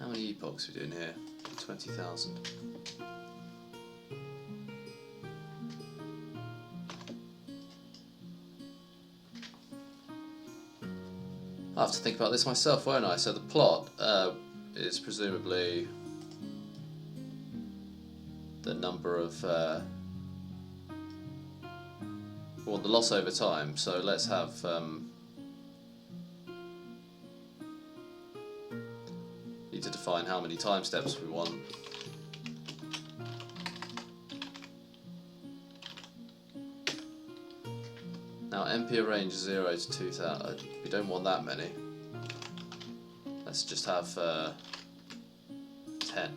How many epochs are we doing here? 20,000. I have to think about this myself, won't I? So the plot is presumably the number of the loss over time. So let's have need to define how many time steps we want. Now NP range 0 to 2000. We don't want that many. Let's just have 10.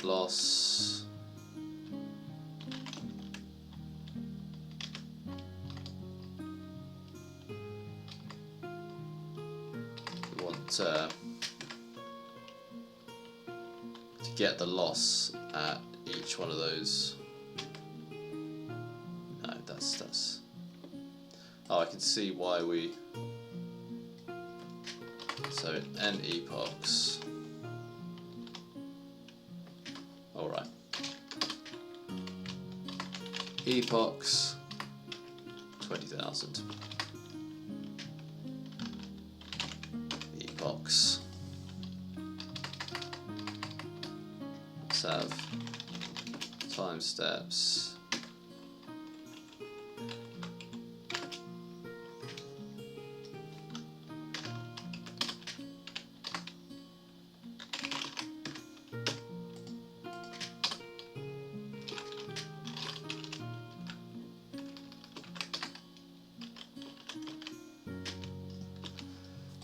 Loss. We want to get the loss at each one of those. No, that's. Oh, I can see why we. So n epochs. All right. Epochs 20,000. Epochs. Let's have time steps.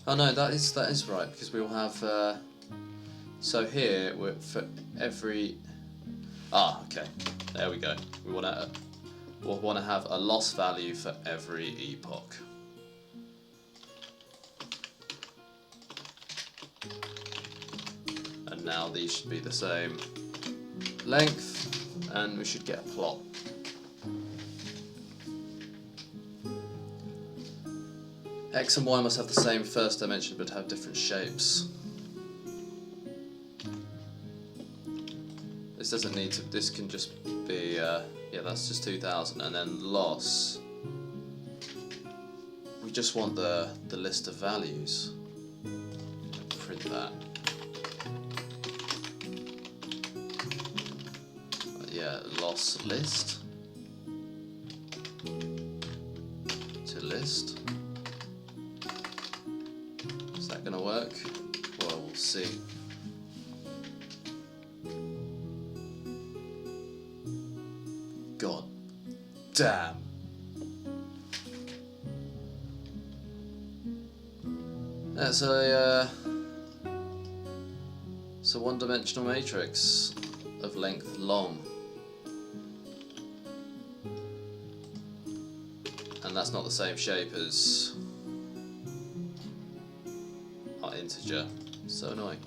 Oh no, that is right, because we will have. So here we're for every. Okay, there we go. We'll want to have a loss value for every epoch. And now these should be the same length, and we should get a plot. X and Y must have the same first dimension but have different shapes. This doesn't need to, this can just be, yeah, that's just 2000, and then loss. We just want the list of values. Print that. yeah, loss list to list. Is that going to work? Well, we'll see. God damn. That's a one-dimensional matrix of length long. And that's not the same shape as our integer. So annoying.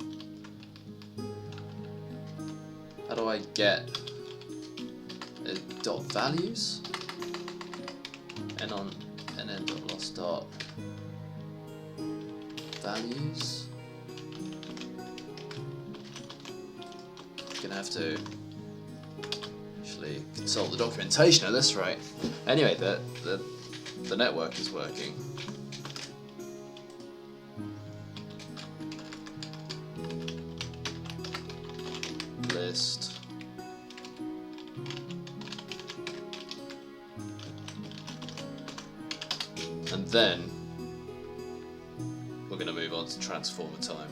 How do I get dot values? And then dot loss dot values. Gonna have to actually consult the documentation at this rate. Anyway, the network is working. List. And then we're going to move on to transformer time.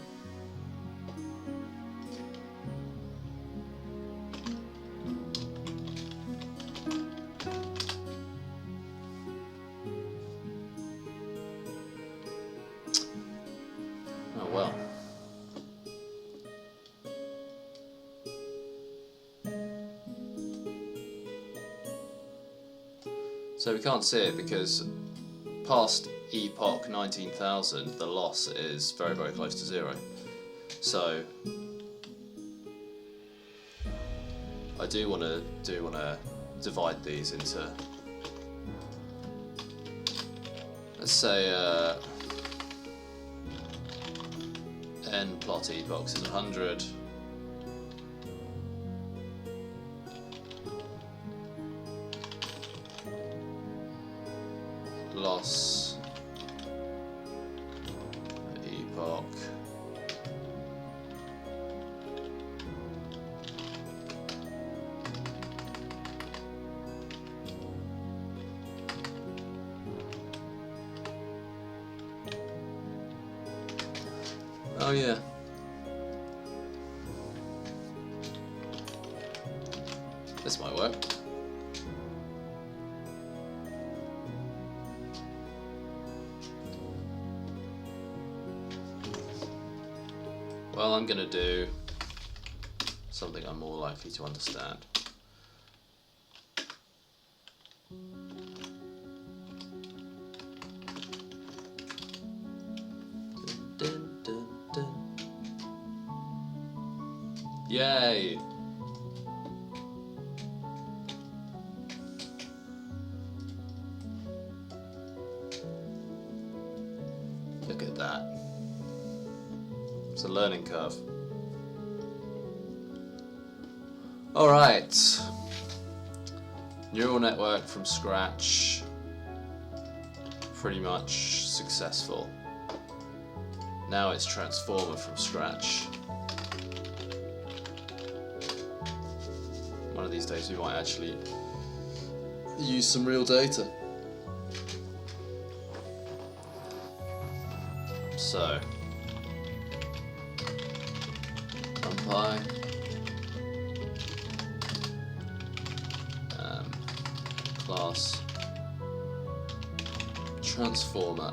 Oh well. So we can't see it because past epoch 19,000 the loss is very, very close to zero. So I do want to divide these into, let's say n plot epochs is 100. Loss epoch oh yeah. This might work. Well, I'm going to do something I'm more likely to understand. Dun, dun, dun, dun. Yay! Look at that. It's a learning curve. Alright. Neural network from scratch. Pretty much successful. Now it's transformer from scratch. One of these days we might actually use some real data. So NumPy, class transformer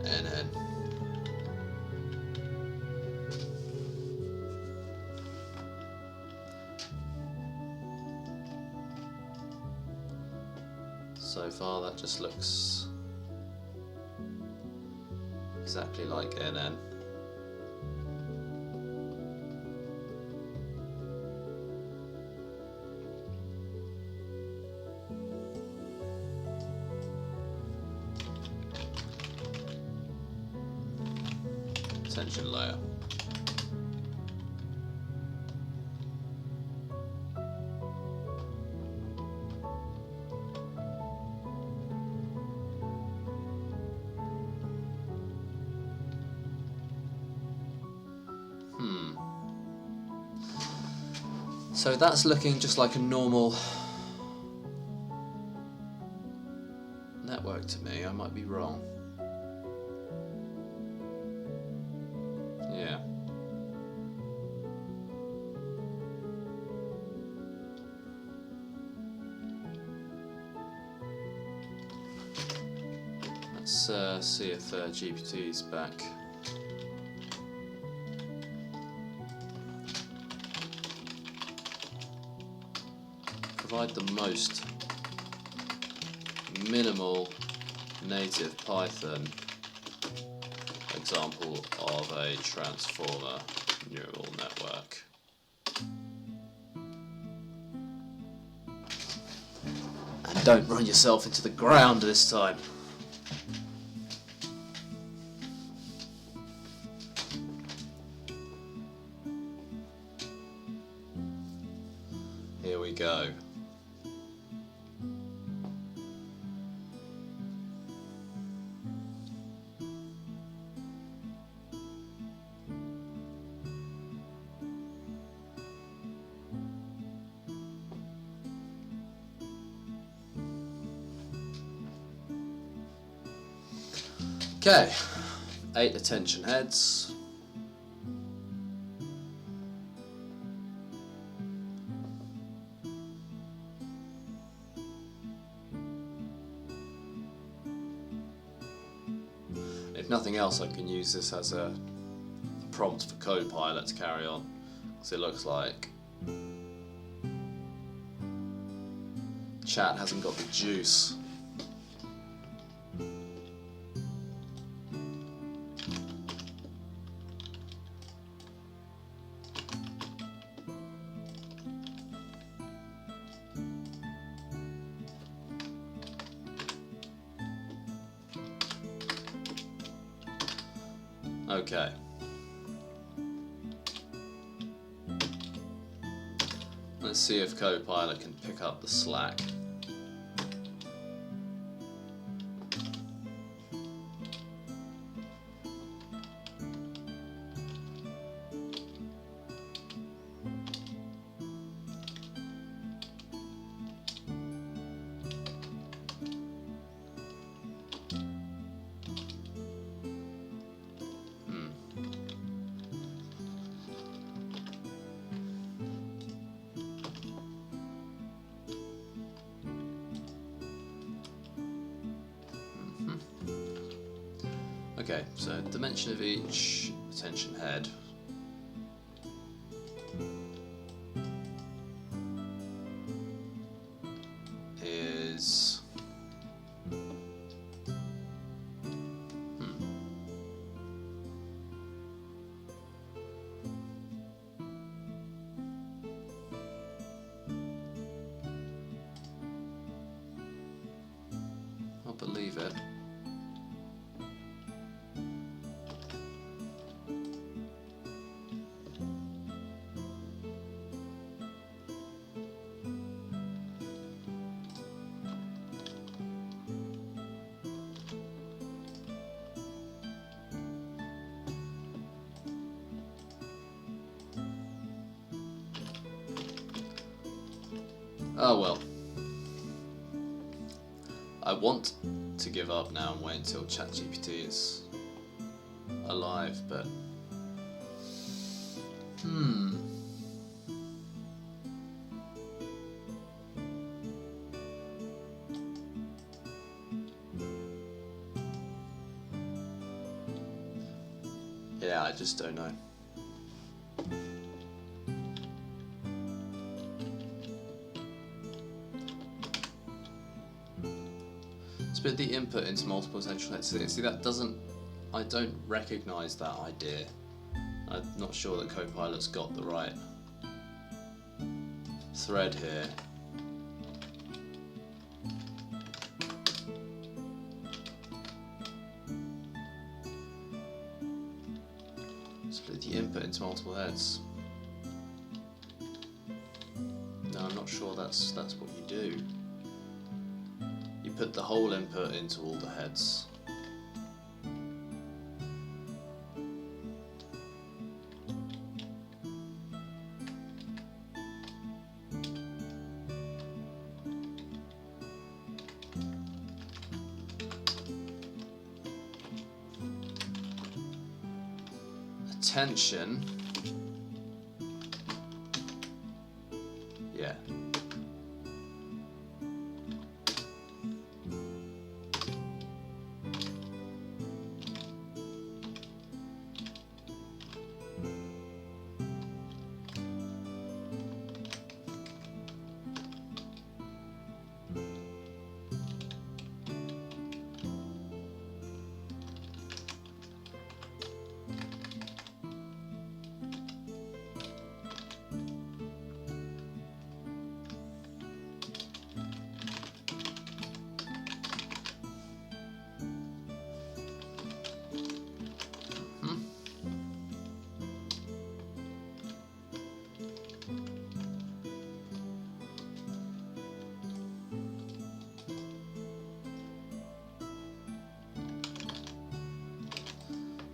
NN. So far that just looks exactly like NN. Attention layer. So that's looking just like a normal network to me. I might be wrong. Yeah. Let's see if GPT is back. Provide the most minimal native Python example of a transformer neural network. And don't run yourself into the ground this time. Here we go. Okay, 8 attention heads. If nothing else, I can use this as a prompt for Copilot to carry on, because it looks like chat hasn't got the juice. Okay. Let's see if Copilot can pick up the slack. Okay, so dimension of each attention head. Is I'll believe it. Oh well. I want to give up now and wait until ChatGPT is alive, but yeah, I just don't know. Split the input into multiple attention heads. See, that doesn't, I don't recognise that idea. I'm not sure that Copilot's got the right thread here. Split the input into multiple heads. No, I'm not sure that's what you do. You put the whole input into all the heads. Attention. Yeah.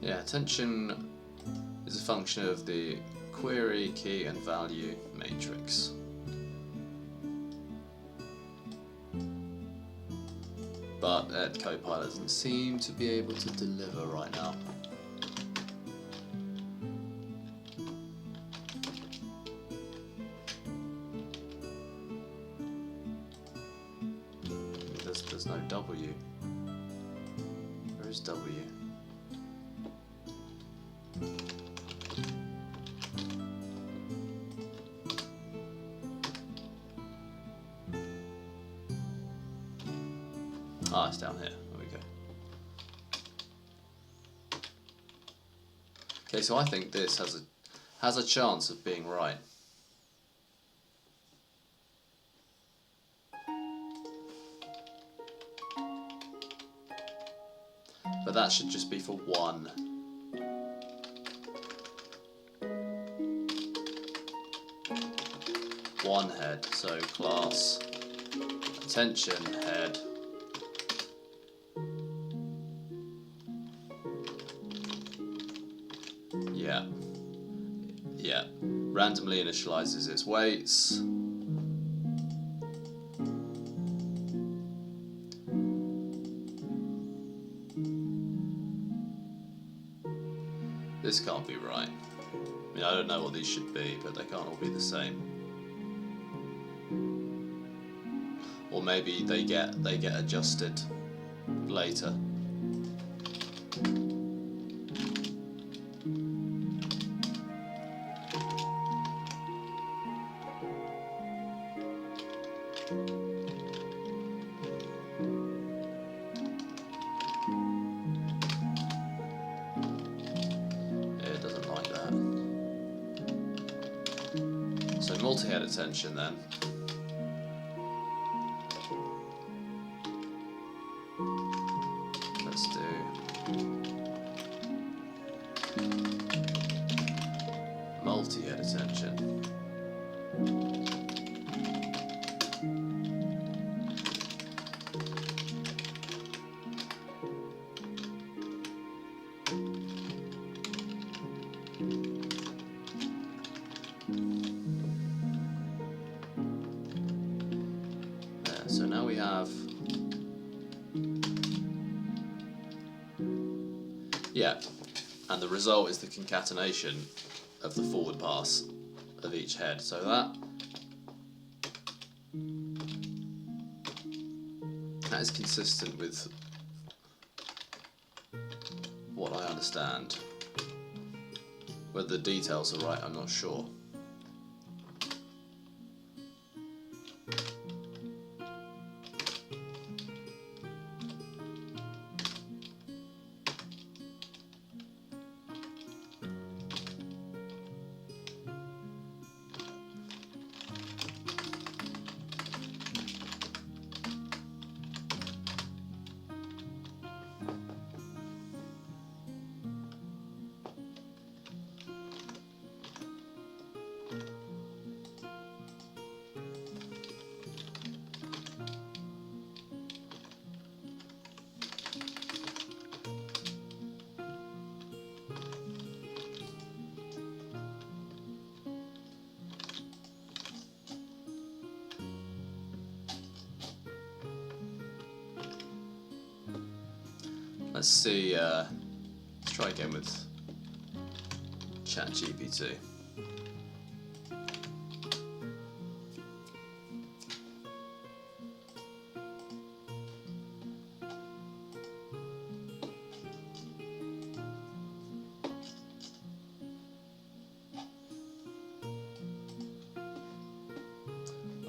Yeah, attention is a function of the query, key, and value matrix. But Copilot doesn't seem to be able to deliver right now. There's no W. Where is W? Ah, it's down here. There we go. Okay, so I think this has a chance of being right. But that should just be for one. One head, so class attention head. Yeah, randomly initializes its weights. This can't be right. I mean, I don't know what these should be, but they can't all be the same. Or maybe they get adjusted later. It doesn't like that. So multi-head attention then. Let's do multi-head attention. So now we have, yeah, and the result is the concatenation of the forward pass of each head. So that is consistent with what I understand. Whether the details are right, I'm not sure. Let's see, let's try again with ChatGPT.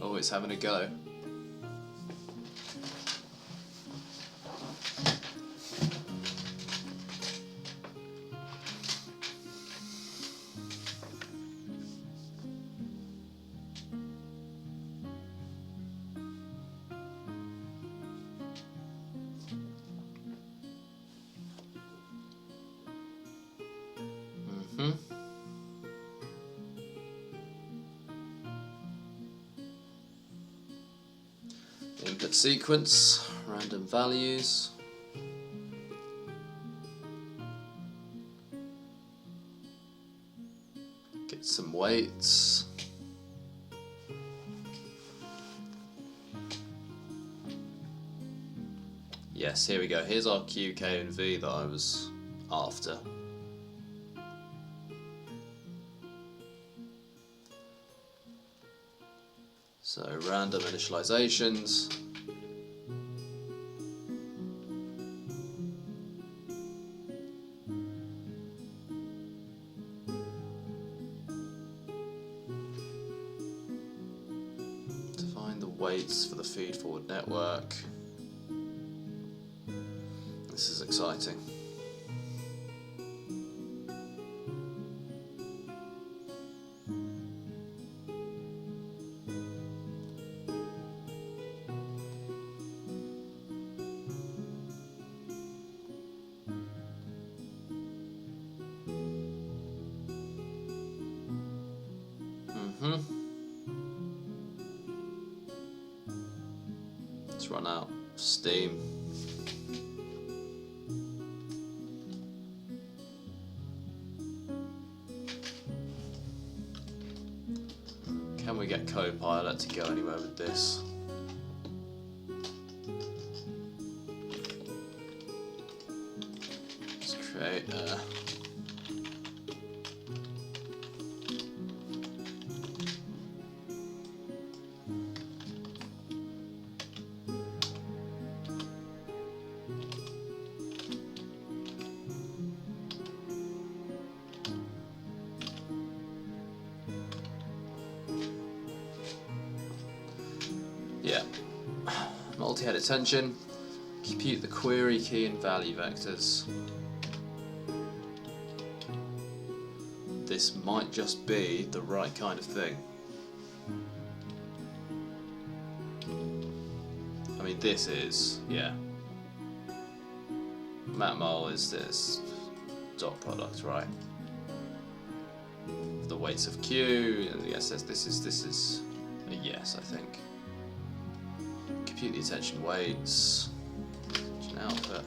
Oh, it's having a go. Input sequence, random values. Get some weights. Yes, here we go. Here's our Q, K and V that I was after. So random initializations. Define the weights for the feed-forward network. This is exciting. Let's run out of steam. Can we get Copilot to go anywhere with this? Let's create a multi-head attention, compute the query key and value vectors. This might just be the right kind of thing. I mean, this is, yeah. MatMul is this dot product, right? The weights of Q, and yes, this is a yes, I think. Compute the attention weights, attention output.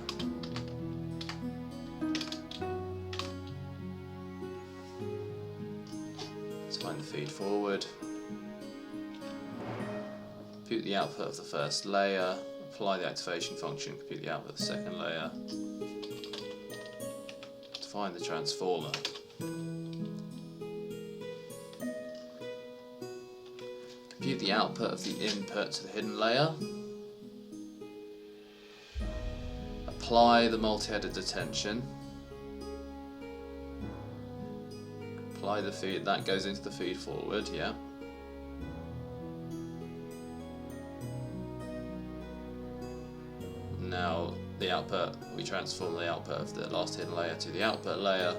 Define the feed forward. Compute the output of the first layer. Apply the activation function. Compute the output of the second layer. Define the transformer. Compute the output of the input to the hidden layer. Apply the multi-headed attention. Apply the feed, that goes into the feed forward, yeah. Now the output, we transform the output of the last hidden layer to the output layer.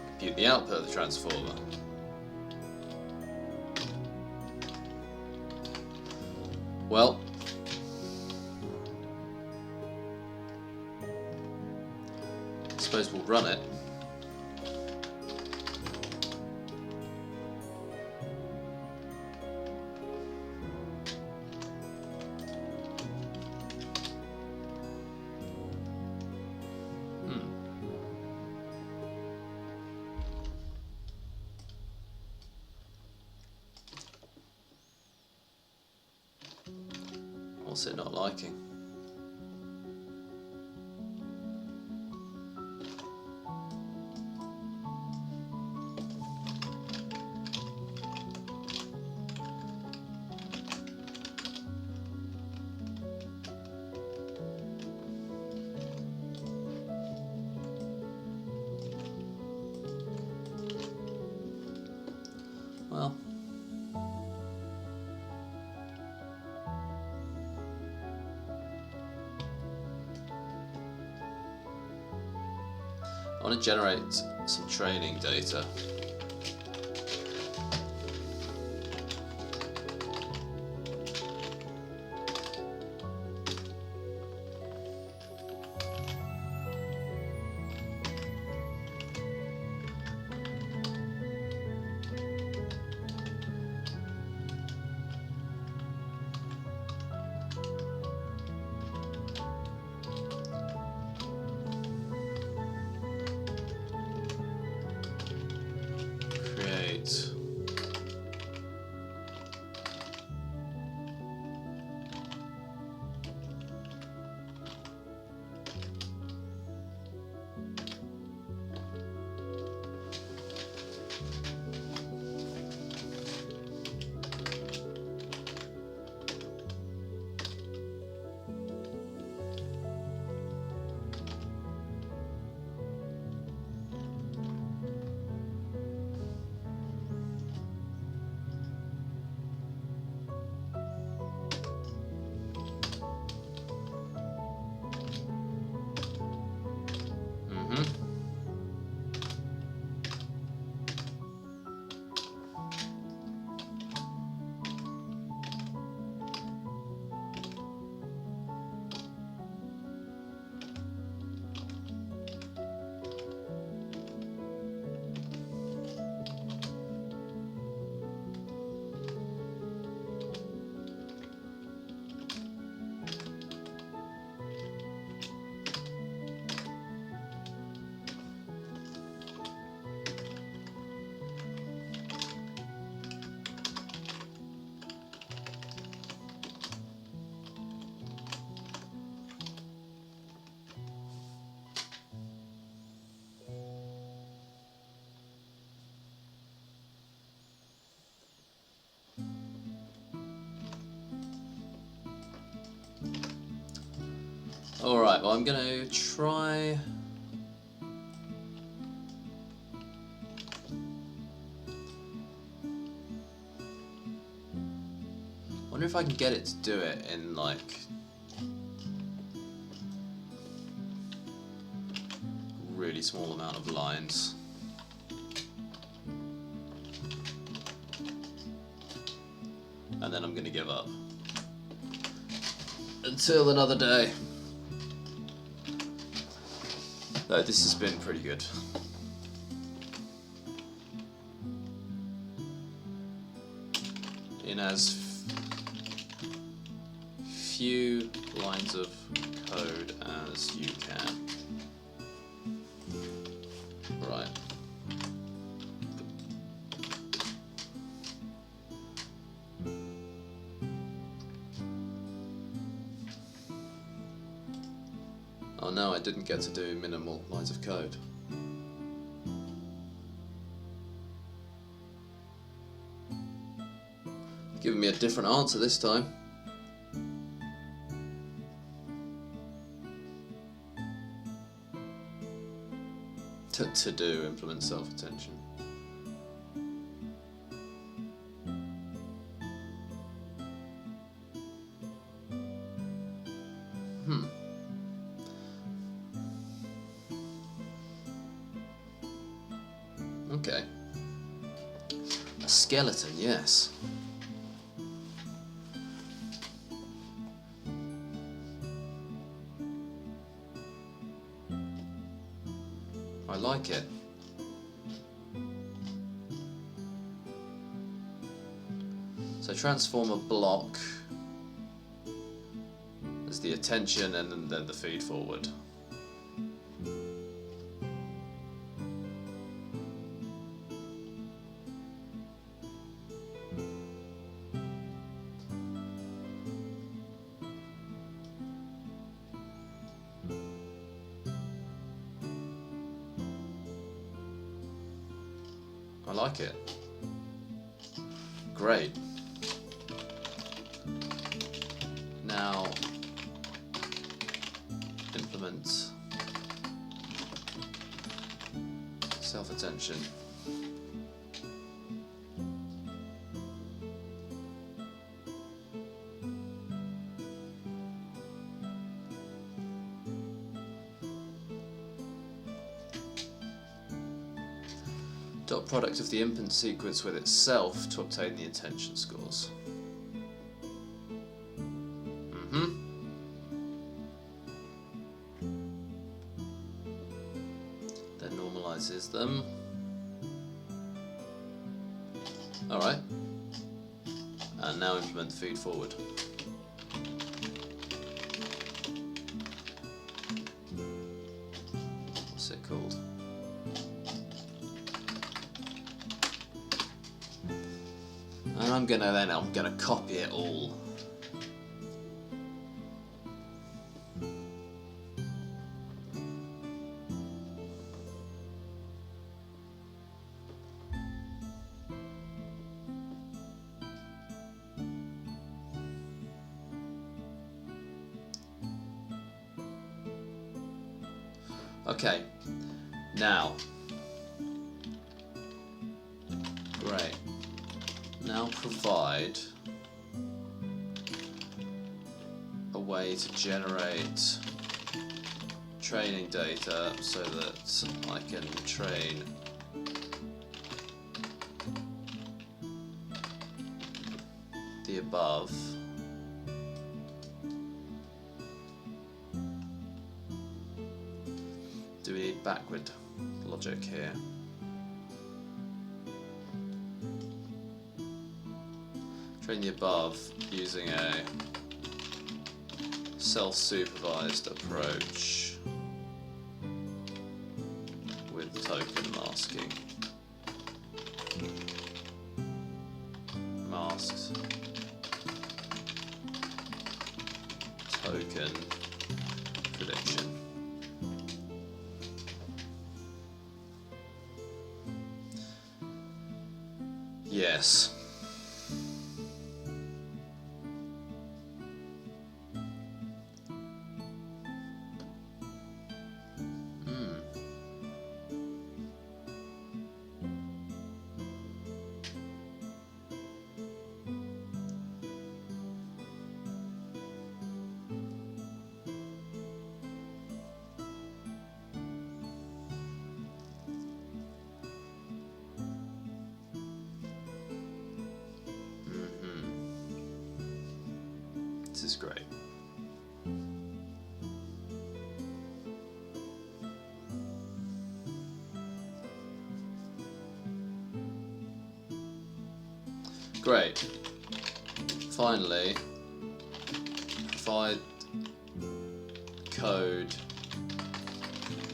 Compute the output of the transformer. Well, I suppose we'll run it. What's it not liking? I want to generate some training data. Create. Alright, well I'm going to try... wonder if I can get it to do it in like... really small amount of lines. And then I'm going to give up. Until another day. No, this has been pretty good. In as few lines of code as you can. Right. Oh no, I didn't get to do minimal lines of code. Giving me a different answer this time. To do implement self-attention. Okay. A skeleton, yes. I like it. So transform a block as the attention and then the feed forward. I like it. Great. Now implement self-attention. Dot product of the input sequence with itself to obtain the intention scores. Then normalizes them. Alright. And now implement the feed forward. What's it called? And I'm gonna copy it all. Okay, now, great, now provide a way to generate training data so that I can train the above. Do we need backward logic here? Train the above using a self-supervised approach with token masking. Masked token prediction. Yes. This is great. Great. Finally, provide code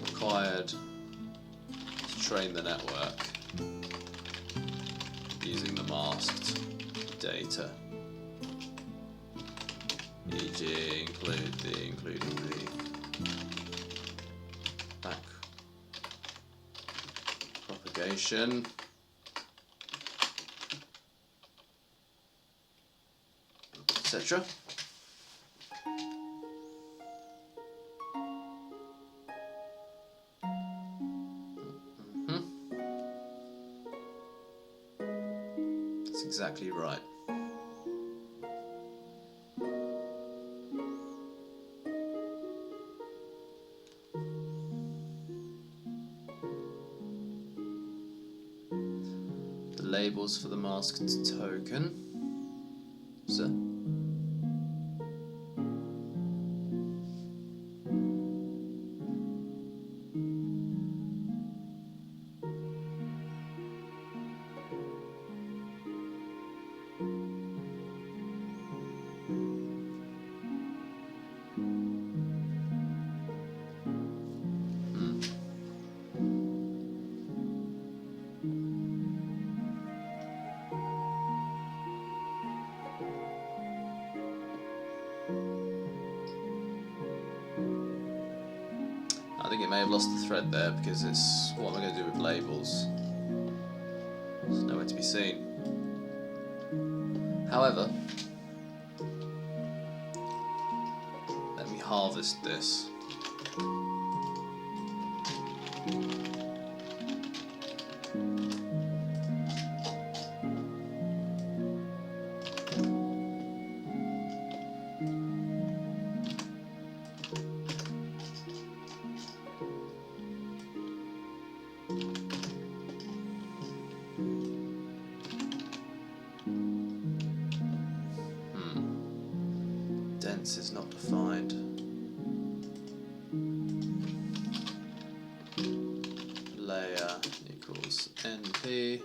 required to train the network using the masked data. E.g. including the back propagation, etc. That's exactly right. Labels for the masked token. So. I think it may have lost the thread there because it's what am I going to do with labels? It's nowhere to be seen. However, let me harvest this. audience is not defined. Layer equals NP.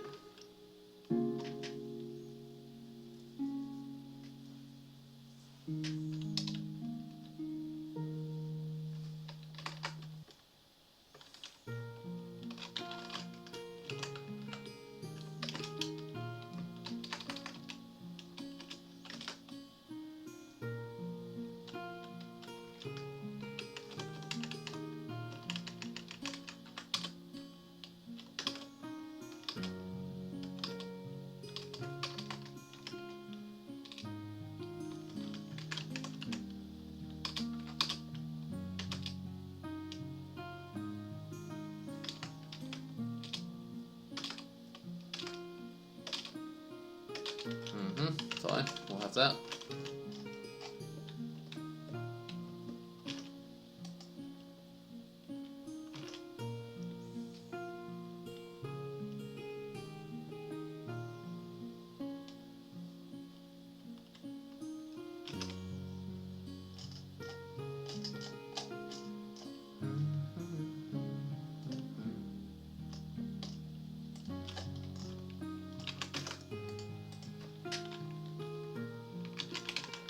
Fine, we'll have that.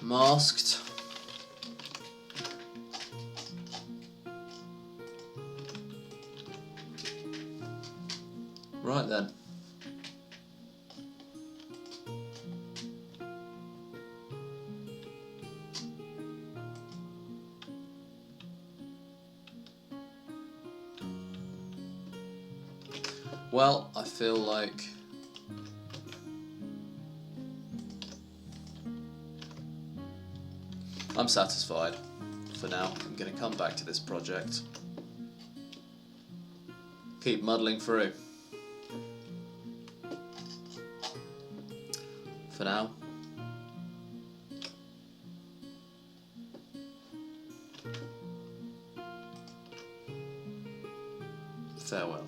Masked. Right then. Well, I feel like I'm satisfied for now. I'm going to come back to this project. Keep muddling through. For now. Farewell.